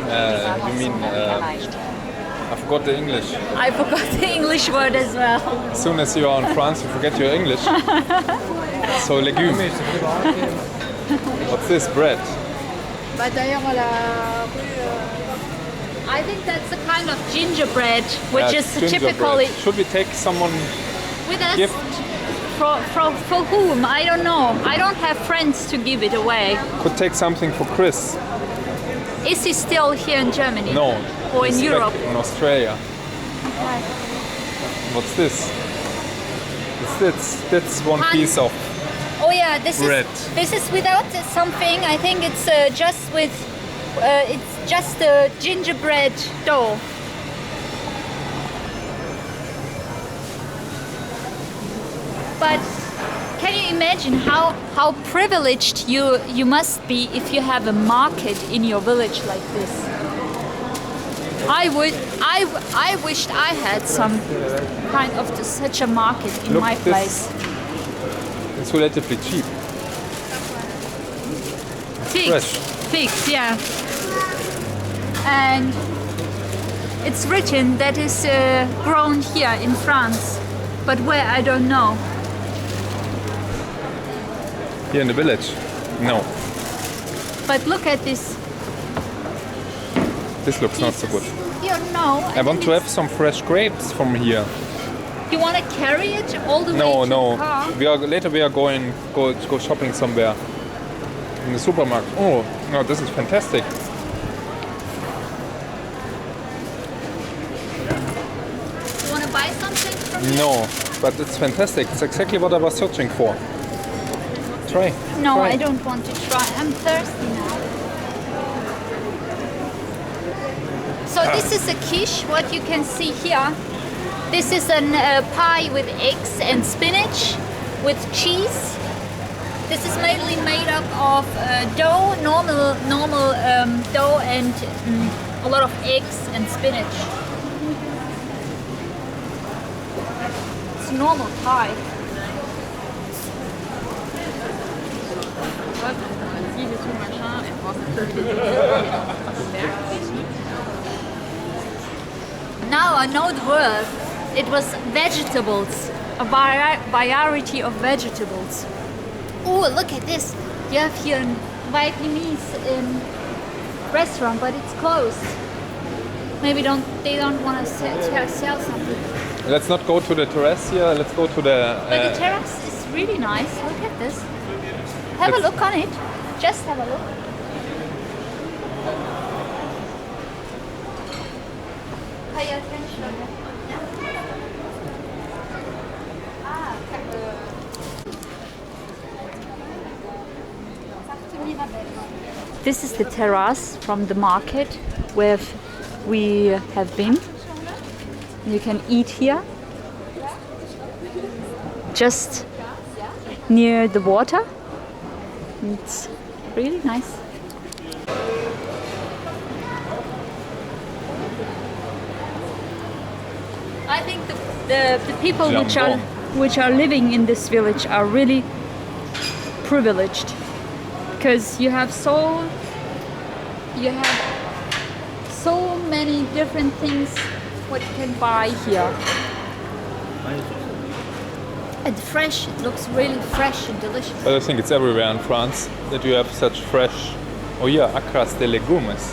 you mean, I forgot the English. I forgot the English word as well. As soon as you are in France, you forget your English. So, legume. What's this? Bread. I think that's a kind of gingerbread, which Yeah, is gingerbread. typically Should we take someone with us. gift? For whom? I don't know. I don't have friends to give it away. Could take something for Chris. Is he still here in Germany? No. Or in he's Europe? back in Australia. What's this? That's one Pan- piece of Oh yeah, this bread. is without something. I think it's just with it's just a gingerbread dough. But can you imagine how privileged you must be if you have a market in your village like this? I wished I had some kind of such a market in Look, my this- place. It's relatively cheap. Figs, figs, yeah. And it's written that is grown here in France, but where I don't know. Here in the village? No. But look at this. This looks not so good. You know. I want to have some fresh grapes from here. You want to carry it all the way No, to no. the car? Later we are going go shopping somewhere in the supermarket. Oh, no, this is fantastic. You want to buy something from me? No, but it's fantastic. It's exactly what I was searching for. Try. No, try. I don't want to try. I'm thirsty now. So this is a quiche, what you can see here. This is a pie with eggs and spinach with cheese. This is mainly made up of dough, normal dough, and a lot of eggs and spinach. It's a normal pie. Now I know the word. It was vegetables, a variety of vegetables. Oh, look at this. You have here a Vietnamese restaurant, but it's closed. Maybe they don't want to sell something. Let's not go to the terrace here. Let's go to the. But the terrace is really nice. Look at this. Have a look on it. Just have a look. Pay attention. This is the terrace from the market where we have been. You can eat here, just near the water. It's really nice. I think the people which are living in this village are really privileged, because you have many different things what you can buy here. And fresh, it looks really fresh and delicious. But I think it's everywhere in France that you have such fresh. Oh yeah, acras de legumes.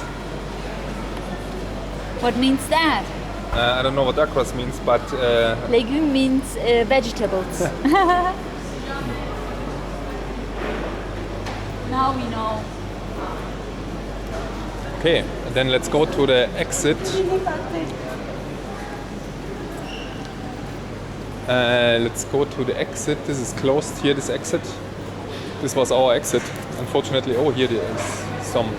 What means that? I don't know what acras means, but Legume means vegetables. Now we know. okay. And then let's go to the exit. Let's go to the exit. This is closed here. This exit. This was our exit. Unfortunately, oh, here there is some.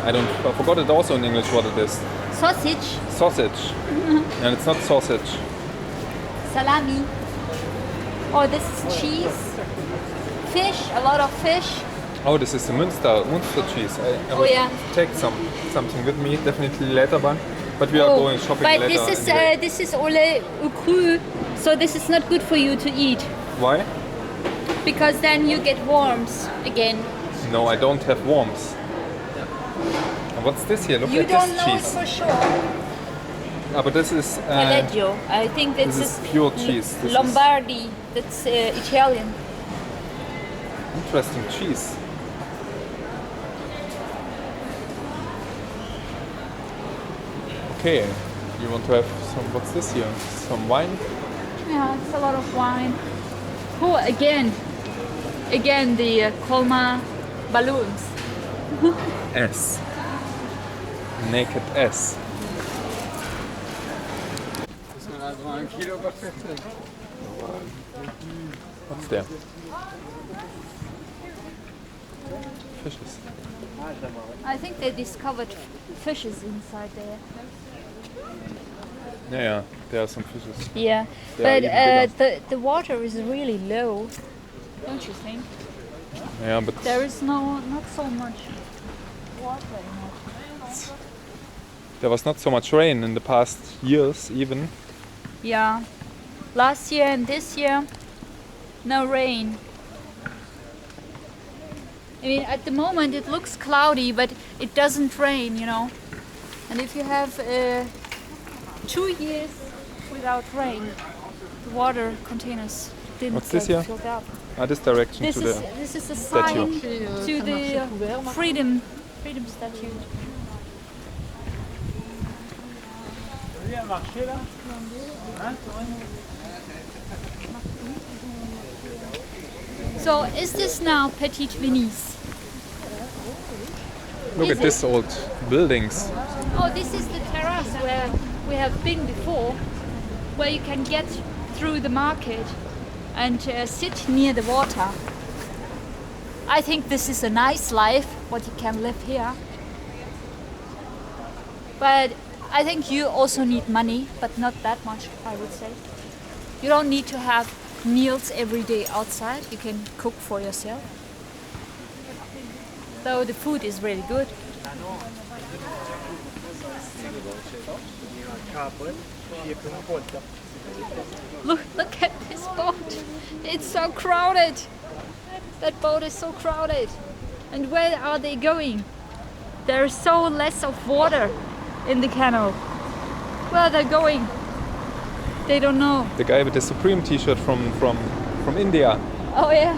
I forgot it also in English what it is. Sausage, Sausage. And it's not sausage. salami. Oh, this is cheese. Fish, a lot of fish. Oh, this is the Munster cheese. I will yeah. take something with me definitely later, but we are going shopping but later. this is au lait au cru, so this is not good for you to eat Why? because then you get worms again. No, I don't have worms. And what's this here? Look You at don't this know cheese. it for sure. Ah, but this is Taleggio. I think this is pure cheese. This is Lombardy. That's Italian. interesting cheese. Okay, you want to have some? What's this here? Some wine? Yeah, it's a lot of wine. Oh, again the Colmar balloons. S. Naked S. What's there? Fishes. I think they discovered fishes inside there. Yeah, there are some fishes. Yeah, They are but even bigger. the water is really low, don't you think? Yeah, but There is not so much water in it. there was not so much rain in the past years even. Yeah, last year and this year, no rain. I mean, at the moment it looks cloudy, but it doesn't rain, you know. And if you have 2 years without rain, the water containers didn't What's this get here? filled up. This direction This to is the a statue. sign to the freedom statue. So is this now Petite Venice? Look Is at this old buildings. Oh, this is the terrace where we have been before, where you can get through the market and sit near the water. I think this is a nice life, what you can live here. But I think you also need money, but not that much, I would say. You don't need to have meals every day outside. You can cook for yourself. Though the food is really good. Look at this boat. It's so crowded. That boat is so crowded. And where are they going? There is so less of water in the canal. Where are they going? They don't know. The guy with the Supreme t-shirt from India. Oh yeah.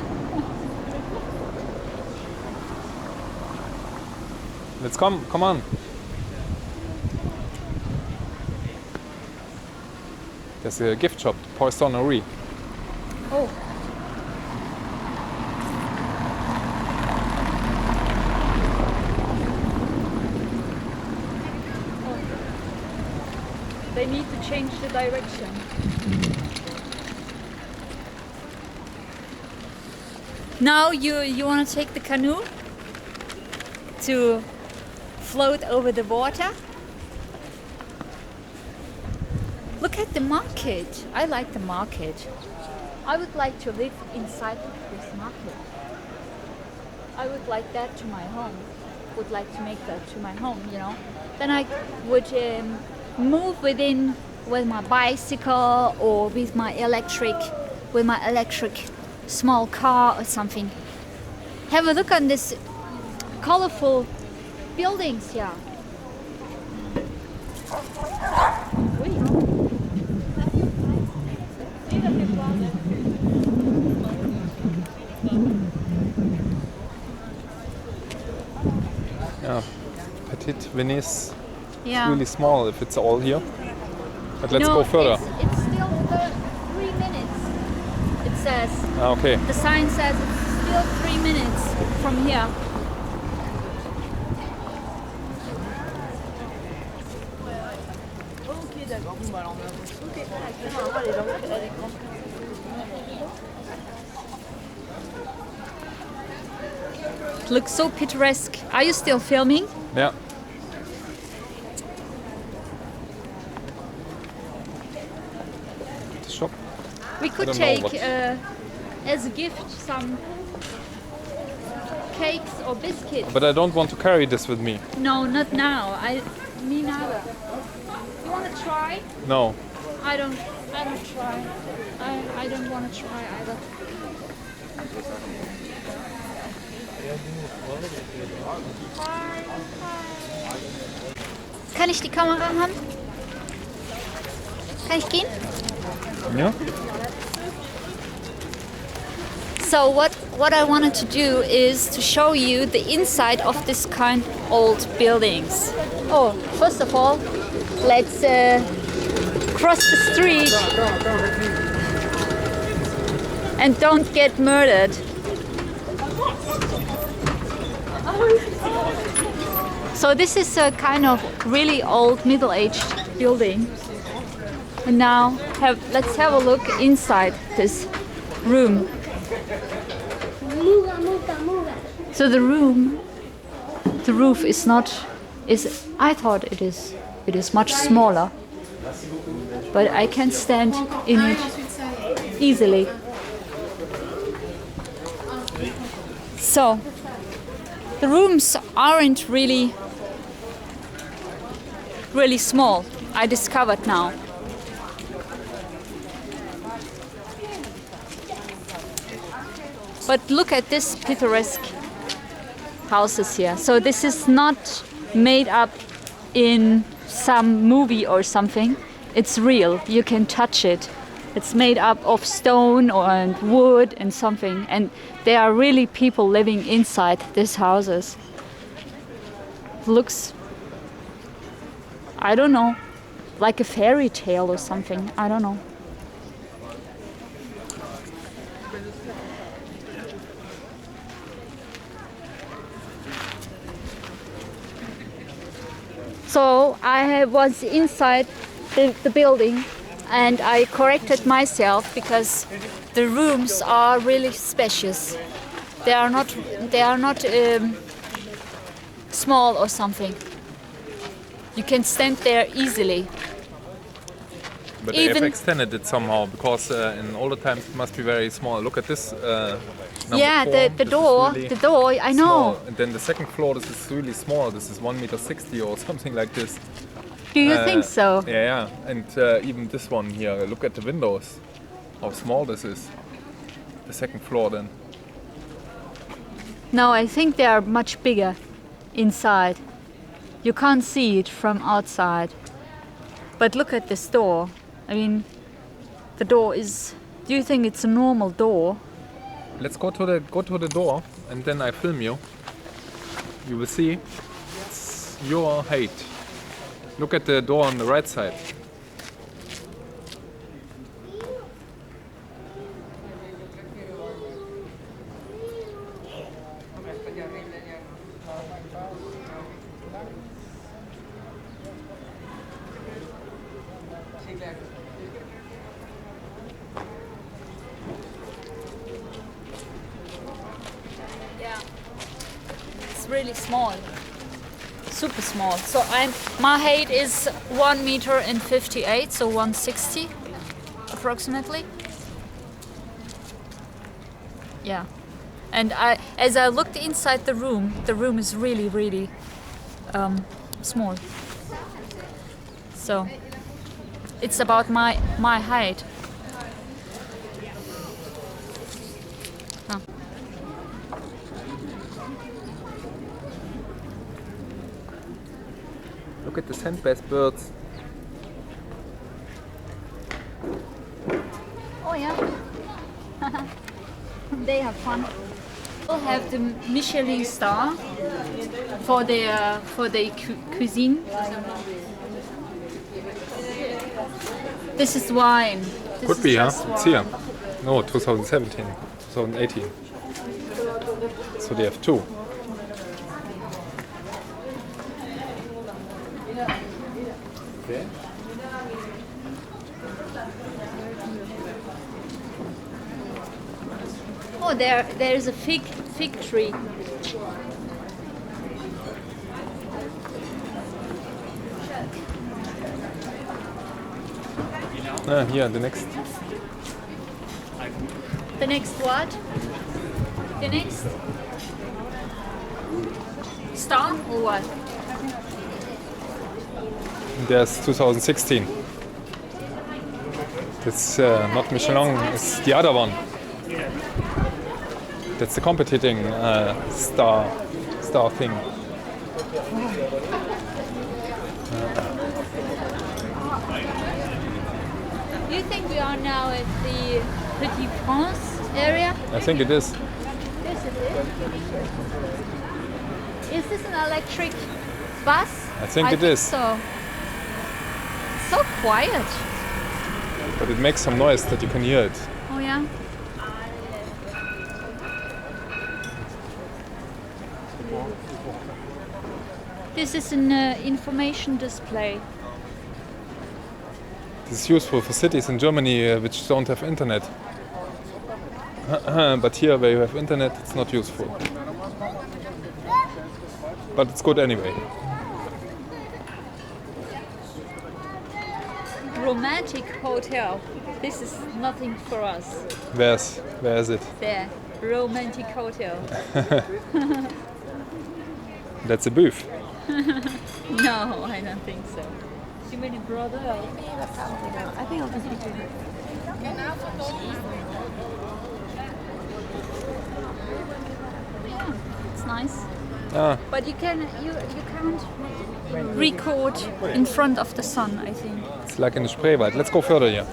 Let's come on. There's a gift shop, Poissonnerie. Oh. They need to change the direction. Now you want to take the canoe to float over the water. Look at the market. I like the market. I would like to live inside this market. I would like that to my home. Would like to make that to my home, you know. Then I would move within with my bicycle or with my electric small car or something. Have a look on this colorful buildings here. Petite Venice. Yeah. It's really small if it's all here. But let's No, go further. It's still 3 minutes. It says. Okay. The sign says it's still 3 minutes from here. It looks so picturesque. Are you still filming? Yeah. The shop. We could don't know take what- as a gift some cakes or biscuits. But I don't want to carry this with me. No, not now. Me neither. You want to try? No. I don't try. I don't want to try either. Kann ich die Kamera haben? Kann ich gehen? Yeah. So what I wanted to do is to show you the inside of this kind of old buildings. Oh, first of all, let's cross the street and don't get murdered. So this is a kind of really old middle-aged building. And now let's have a look inside this room. So the roof is I thought it is much smaller, but I can stand in it easily. So the rooms aren't really small, I discovered now. But look at this picturesque houses here. So this is not made up in some movie or something. It's real. You can touch it. It's made up of stone and wood and something. And there are really people living inside these houses. It looks, I don't know, like a fairy tale or something. I don't know. So I was inside the building and I corrected myself because the rooms are really spacious. They are not small or something. You can stand there easily. But they have extended it somehow because in older times it must be very small. Look at this. Yeah, the door, I know. Small. And then the second floor, this is really small. This is 1.60 meters or something like this. Do you think so? Yeah. And even this one here, look at the windows. How small this is. The second floor then. No, I think they are much bigger inside. You can't see it from outside. But look at this door. I mean, the door is... Do you think it's a normal door? Let's go to the door and then I film you. You will see it's your height. Look at the door on the right side. Yeah. It's really small. Super small. So my height is 1.58 meters, so 160 approximately. Yeah. And as I looked inside the room is really, really small. So it's about my height. Huh. Look at the sand-based birds. Oh yeah. They have fun. have the Michelin star for their cuisine. This is wine. This Could is be, huh? just It's wine. here. No, 2017, 2018. So they have two. Okay. Oh, there is a fig tree. Here, the next. The next what? The next star or what? There's 2016. It's not Michelin, it's the other one. That's the competing star thing. Do you think we are now at the Petite Venice area? I think it is. Yes, it is. Is this an electric bus? I think it is. So. It's so quiet. But it makes some noise that you can hear it. Oh yeah. This is an information display. This is useful for cities in Germany which don't have internet. But here where you have internet, it's not useful. But it's good anyway. Romantic hotel. This is nothing for us. Where is it? There. Romantic hotel. That's a booth. No, I don't think so. Too many brothers. I think I'll just be doing it. Yeah, it's nice. Ah, But you can't record in front of the sun, I think. it's like in the Spreewald. Let's go further here.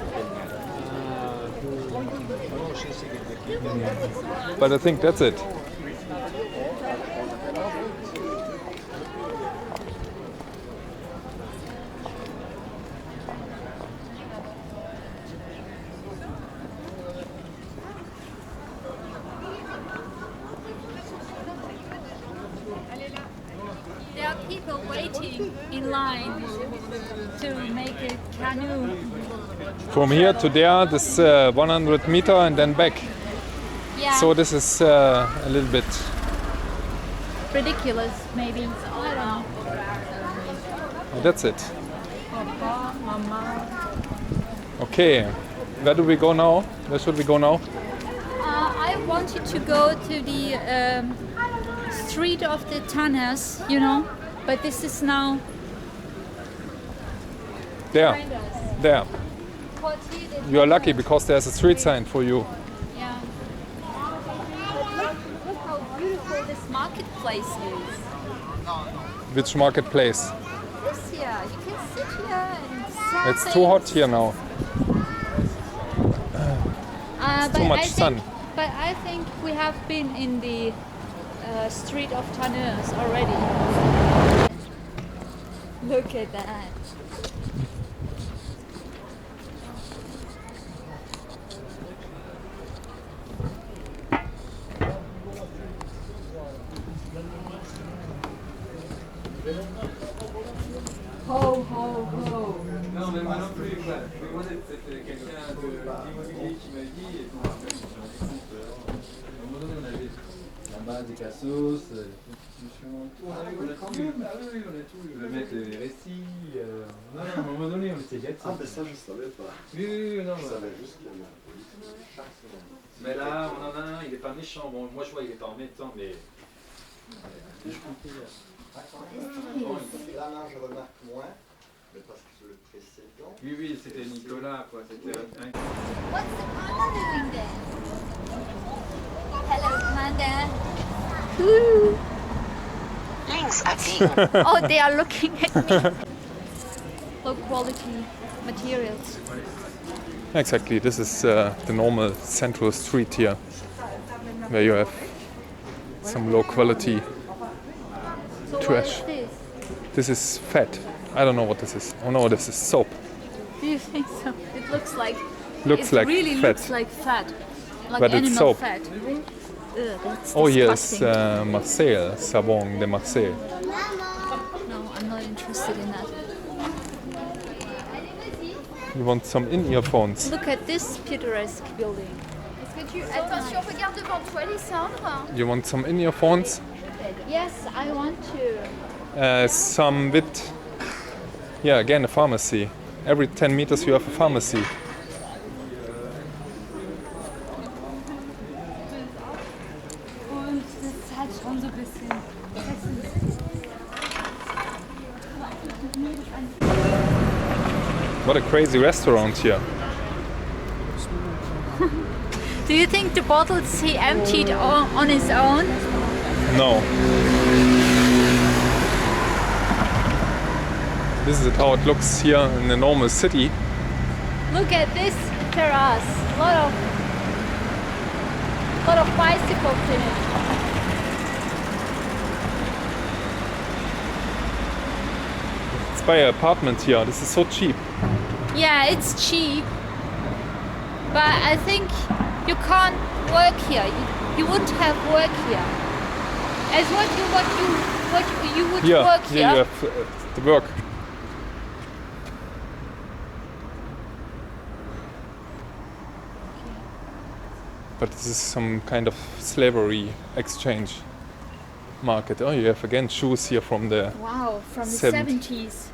But I think that's it. There are people waiting in line to make a canoe. From here to there, this 100 meter and then back. Yeah, So this is a little bit. ridiculous maybe. I don't know. That's it. Papa, Mama. Okay, where do we go now? Where should we go now? I wanted to go to the street of the Tanners, you know, but this is now There, behind us. there. Quartier des You are lucky Tanners. because there's a street sign for you. Yeah. But look how beautiful this marketplace is. Which marketplace? This here, you can sit here and sell It's too hot here now. But too much I sun. think, but I think we have been in the street of Tanners already. Look at that. Ho, ho, ho. Non, mais moi non plus. Moi, c'était quelqu'un d'immobilier qui m'a dit. Et puis après, je me suis rendu compte. À un moment donné, on avait là-bas des cassos, tout. On a tout. Ah oui, on a tout. Le mec, les récits. Non, à un moment donné, on était gâtés. Ah, mais ça, je savais pas. Oui, non. Je savais juste qu'il y avait la police chaque semaine. Mais là, on en a un, il est pas méchant. Bon, moi, je vois, il est pas embêtant, mais. Je comprends. Là, je remarque moins, mais parce que le précédent. Oui, c'était Nicolas, quoi. C'était What's the panda doing there? Hello, panda. Ooh. Links abbiegen. Oh, they are looking at me. Low quality materials. Exactly, this is the normal central street here, where you have some low quality trash. This is fat. I don't know what this is. Oh no, this is soap. Do you think so? It looks like Looks like really fat. looks like fat, like But it's animal soap. fat. That's Oh, here is disgusting. Marseille, Savon de Marseille. No, I'm not interested in that. You want some in-ear phones? Look at this picturesque building. Attention, regarde devant toi, Lysandre. You want some in-ear phones? Yes, I want to. Some with, yeah, again a pharmacy. Every 10 meters you have a pharmacy. What a crazy restaurant here. Do you think the bottles he emptied on his own? No. This is how it looks here in a normal city. Look at this terrace. Lot of bicycles in it. Let's buy an apartment here. This is so cheap. Yeah, it's cheap, but I think you can't work here. You wouldn't have work here. As what you would Here, work here you have the work. But this is some kind of slavery exchange market. Oh, you have again shoes here from the Wow, from the 70s.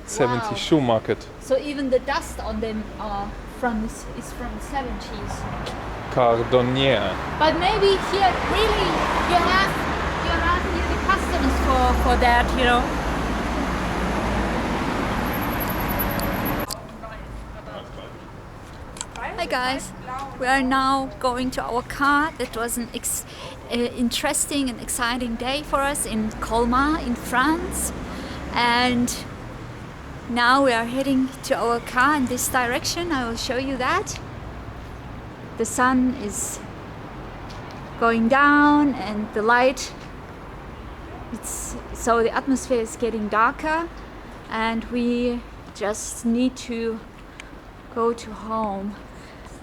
70s. Wow. shoe market. So even the dust on them is from the 70s. Cardonnière. But maybe here really you have here the customers for that, you know. Hi guys, we are now going to our car. It was an interesting and exciting day for us in Colmar in France, and now we are heading to our car in this direction. I will show you that. The sun is going down and the light, so the atmosphere is getting darker, and we just need to go to home.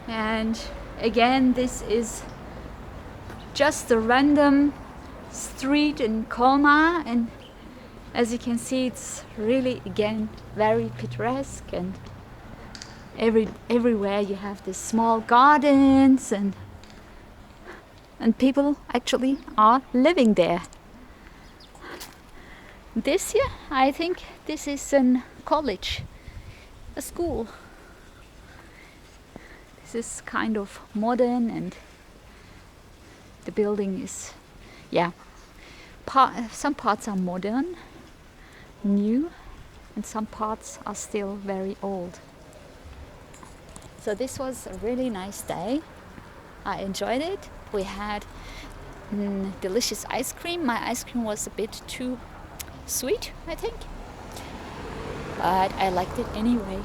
And again, this is just a random street in Colmar, and as you can see, it's really again very picturesque, and everywhere you have these small gardens, and people actually are living there. This here, I think this is a college, a school. This is kind of modern, and the building is, yeah, some parts are modern, new, and some parts are still very old. So this was a really nice day. I enjoyed it. We had delicious ice cream. My ice cream was a bit too sweet, I think, but I liked it anyway.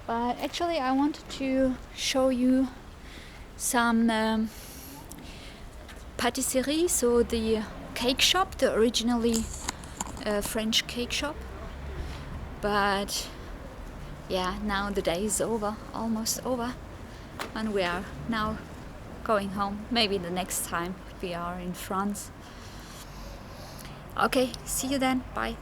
But actually I wanted to show you some patisserie, so the cake shop, the originally French cake shop. But yeah, now the day is over, almost over, and we are now going home. Maybe the next time we are in France. Okay, see you then, bye.